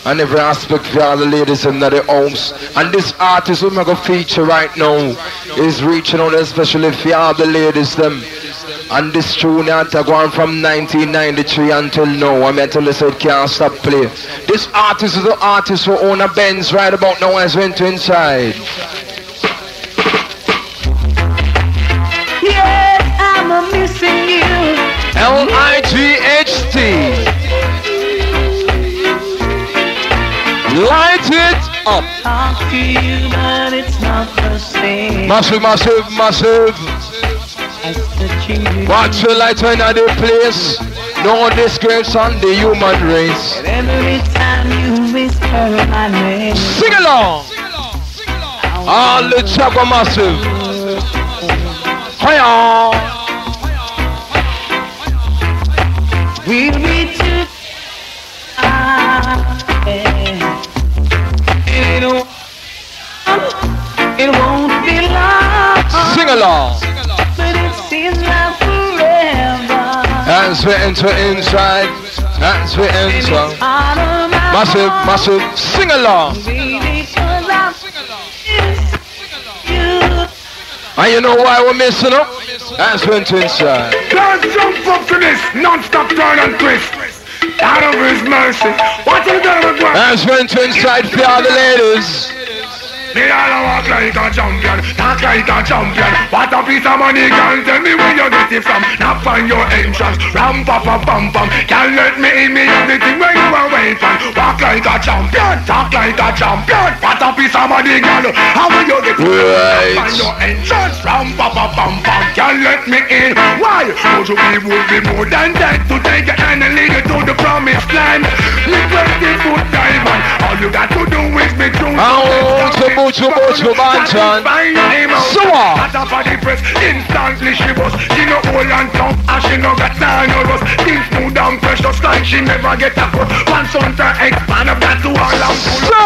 Speaker 11: and every aspect for all the ladies in their homes. And this artist who I'm going to feature right now is reaching out especially for all the ladies them. And this tune had to go on from 1993 until now. I mean, until they said can't stop play. This artist is the artist who own a Benz right about now as went to inside.
Speaker 8: Yes, I'm missing you.
Speaker 11: L-I-G-H-T. Light it up.
Speaker 8: Talk to you, but it's not the same.
Speaker 11: Massive, massive, massive. Watch the light when at the place. No disgrace on the human race.
Speaker 8: Every time you whisper my name.
Speaker 11: Sing along. All the Chagwa Massive. Hiya.
Speaker 8: We'll be too it won't be long.
Speaker 11: Sing along.
Speaker 8: But it seems like forever.
Speaker 11: As we enter inside, as we enter. Massive, massive, sing along. And you know why we're missing up? As we enter inside.
Speaker 2: Don't jump up to this non-stop turn and twist. Out of his mercy. What you gonna do?
Speaker 11: As we enter inside for all the ladies.
Speaker 2: Me all walk like a champion, talk like a champion. What a piece of money, girl, tell me where you get it from. Now find your entrance, ram pa pa pam pam. Can't let me in, me everything where you are waiting. Walk like a champion, talk like a champion. What a piece of money, girl, how will you get it? Right. Find your entrance, ram pa pa pam pam. Can't let me in, why? Would you be would be more than that to take your hand and lead you to the promised land? Me 20-foot diamond, all you got to do is be true.
Speaker 11: Mucho Banchan. So what?
Speaker 2: Instantly she was. She no old and tough, and she no got none of us. Things smooth and precious like she never get a cut. Once on her expand up that to all and full.
Speaker 11: So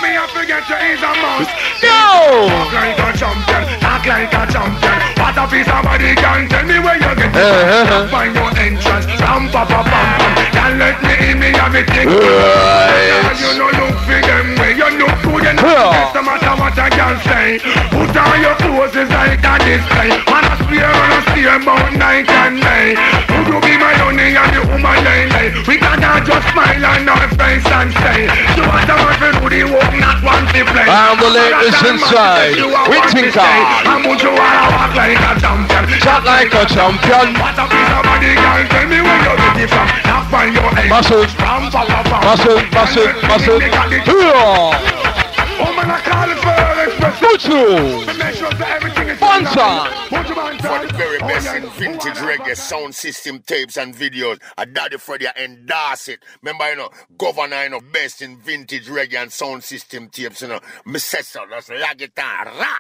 Speaker 2: me I forget to ease a mouse.
Speaker 11: No.
Speaker 2: Talk like a champion, talk like a champion. What a piece of body can tell me where you get it. Find your entrance, ram pa pa pam pam. Can't let me in, me have it. Right. You know look for them way, you look good and no matter what I can say. Put on your clothes is like a display. Man a spear and a steer about night and day. Would you be my honey and the woman lay? We cannot just smile on our face and say you want a man to do the work, not want to play.
Speaker 11: I'm the latest inside. We think
Speaker 2: I'm going to walk like a champion.
Speaker 11: Shot like a champion.
Speaker 2: What a piece of body, girl, tell me where you get it from. Not find your head.
Speaker 11: Massive, massive, massive, massive.
Speaker 10: man I call it for express.
Speaker 11: Mucho.
Speaker 10: Make sure that everything is
Speaker 11: Bonson.
Speaker 1: For the very best in vintage reggae sound system tapes and videos, a Daddy Freddy endorse it. Remember, you know, Governor, you know, best in vintage reggae and sound system tapes, you know. Me say so, just lag it down. Rah!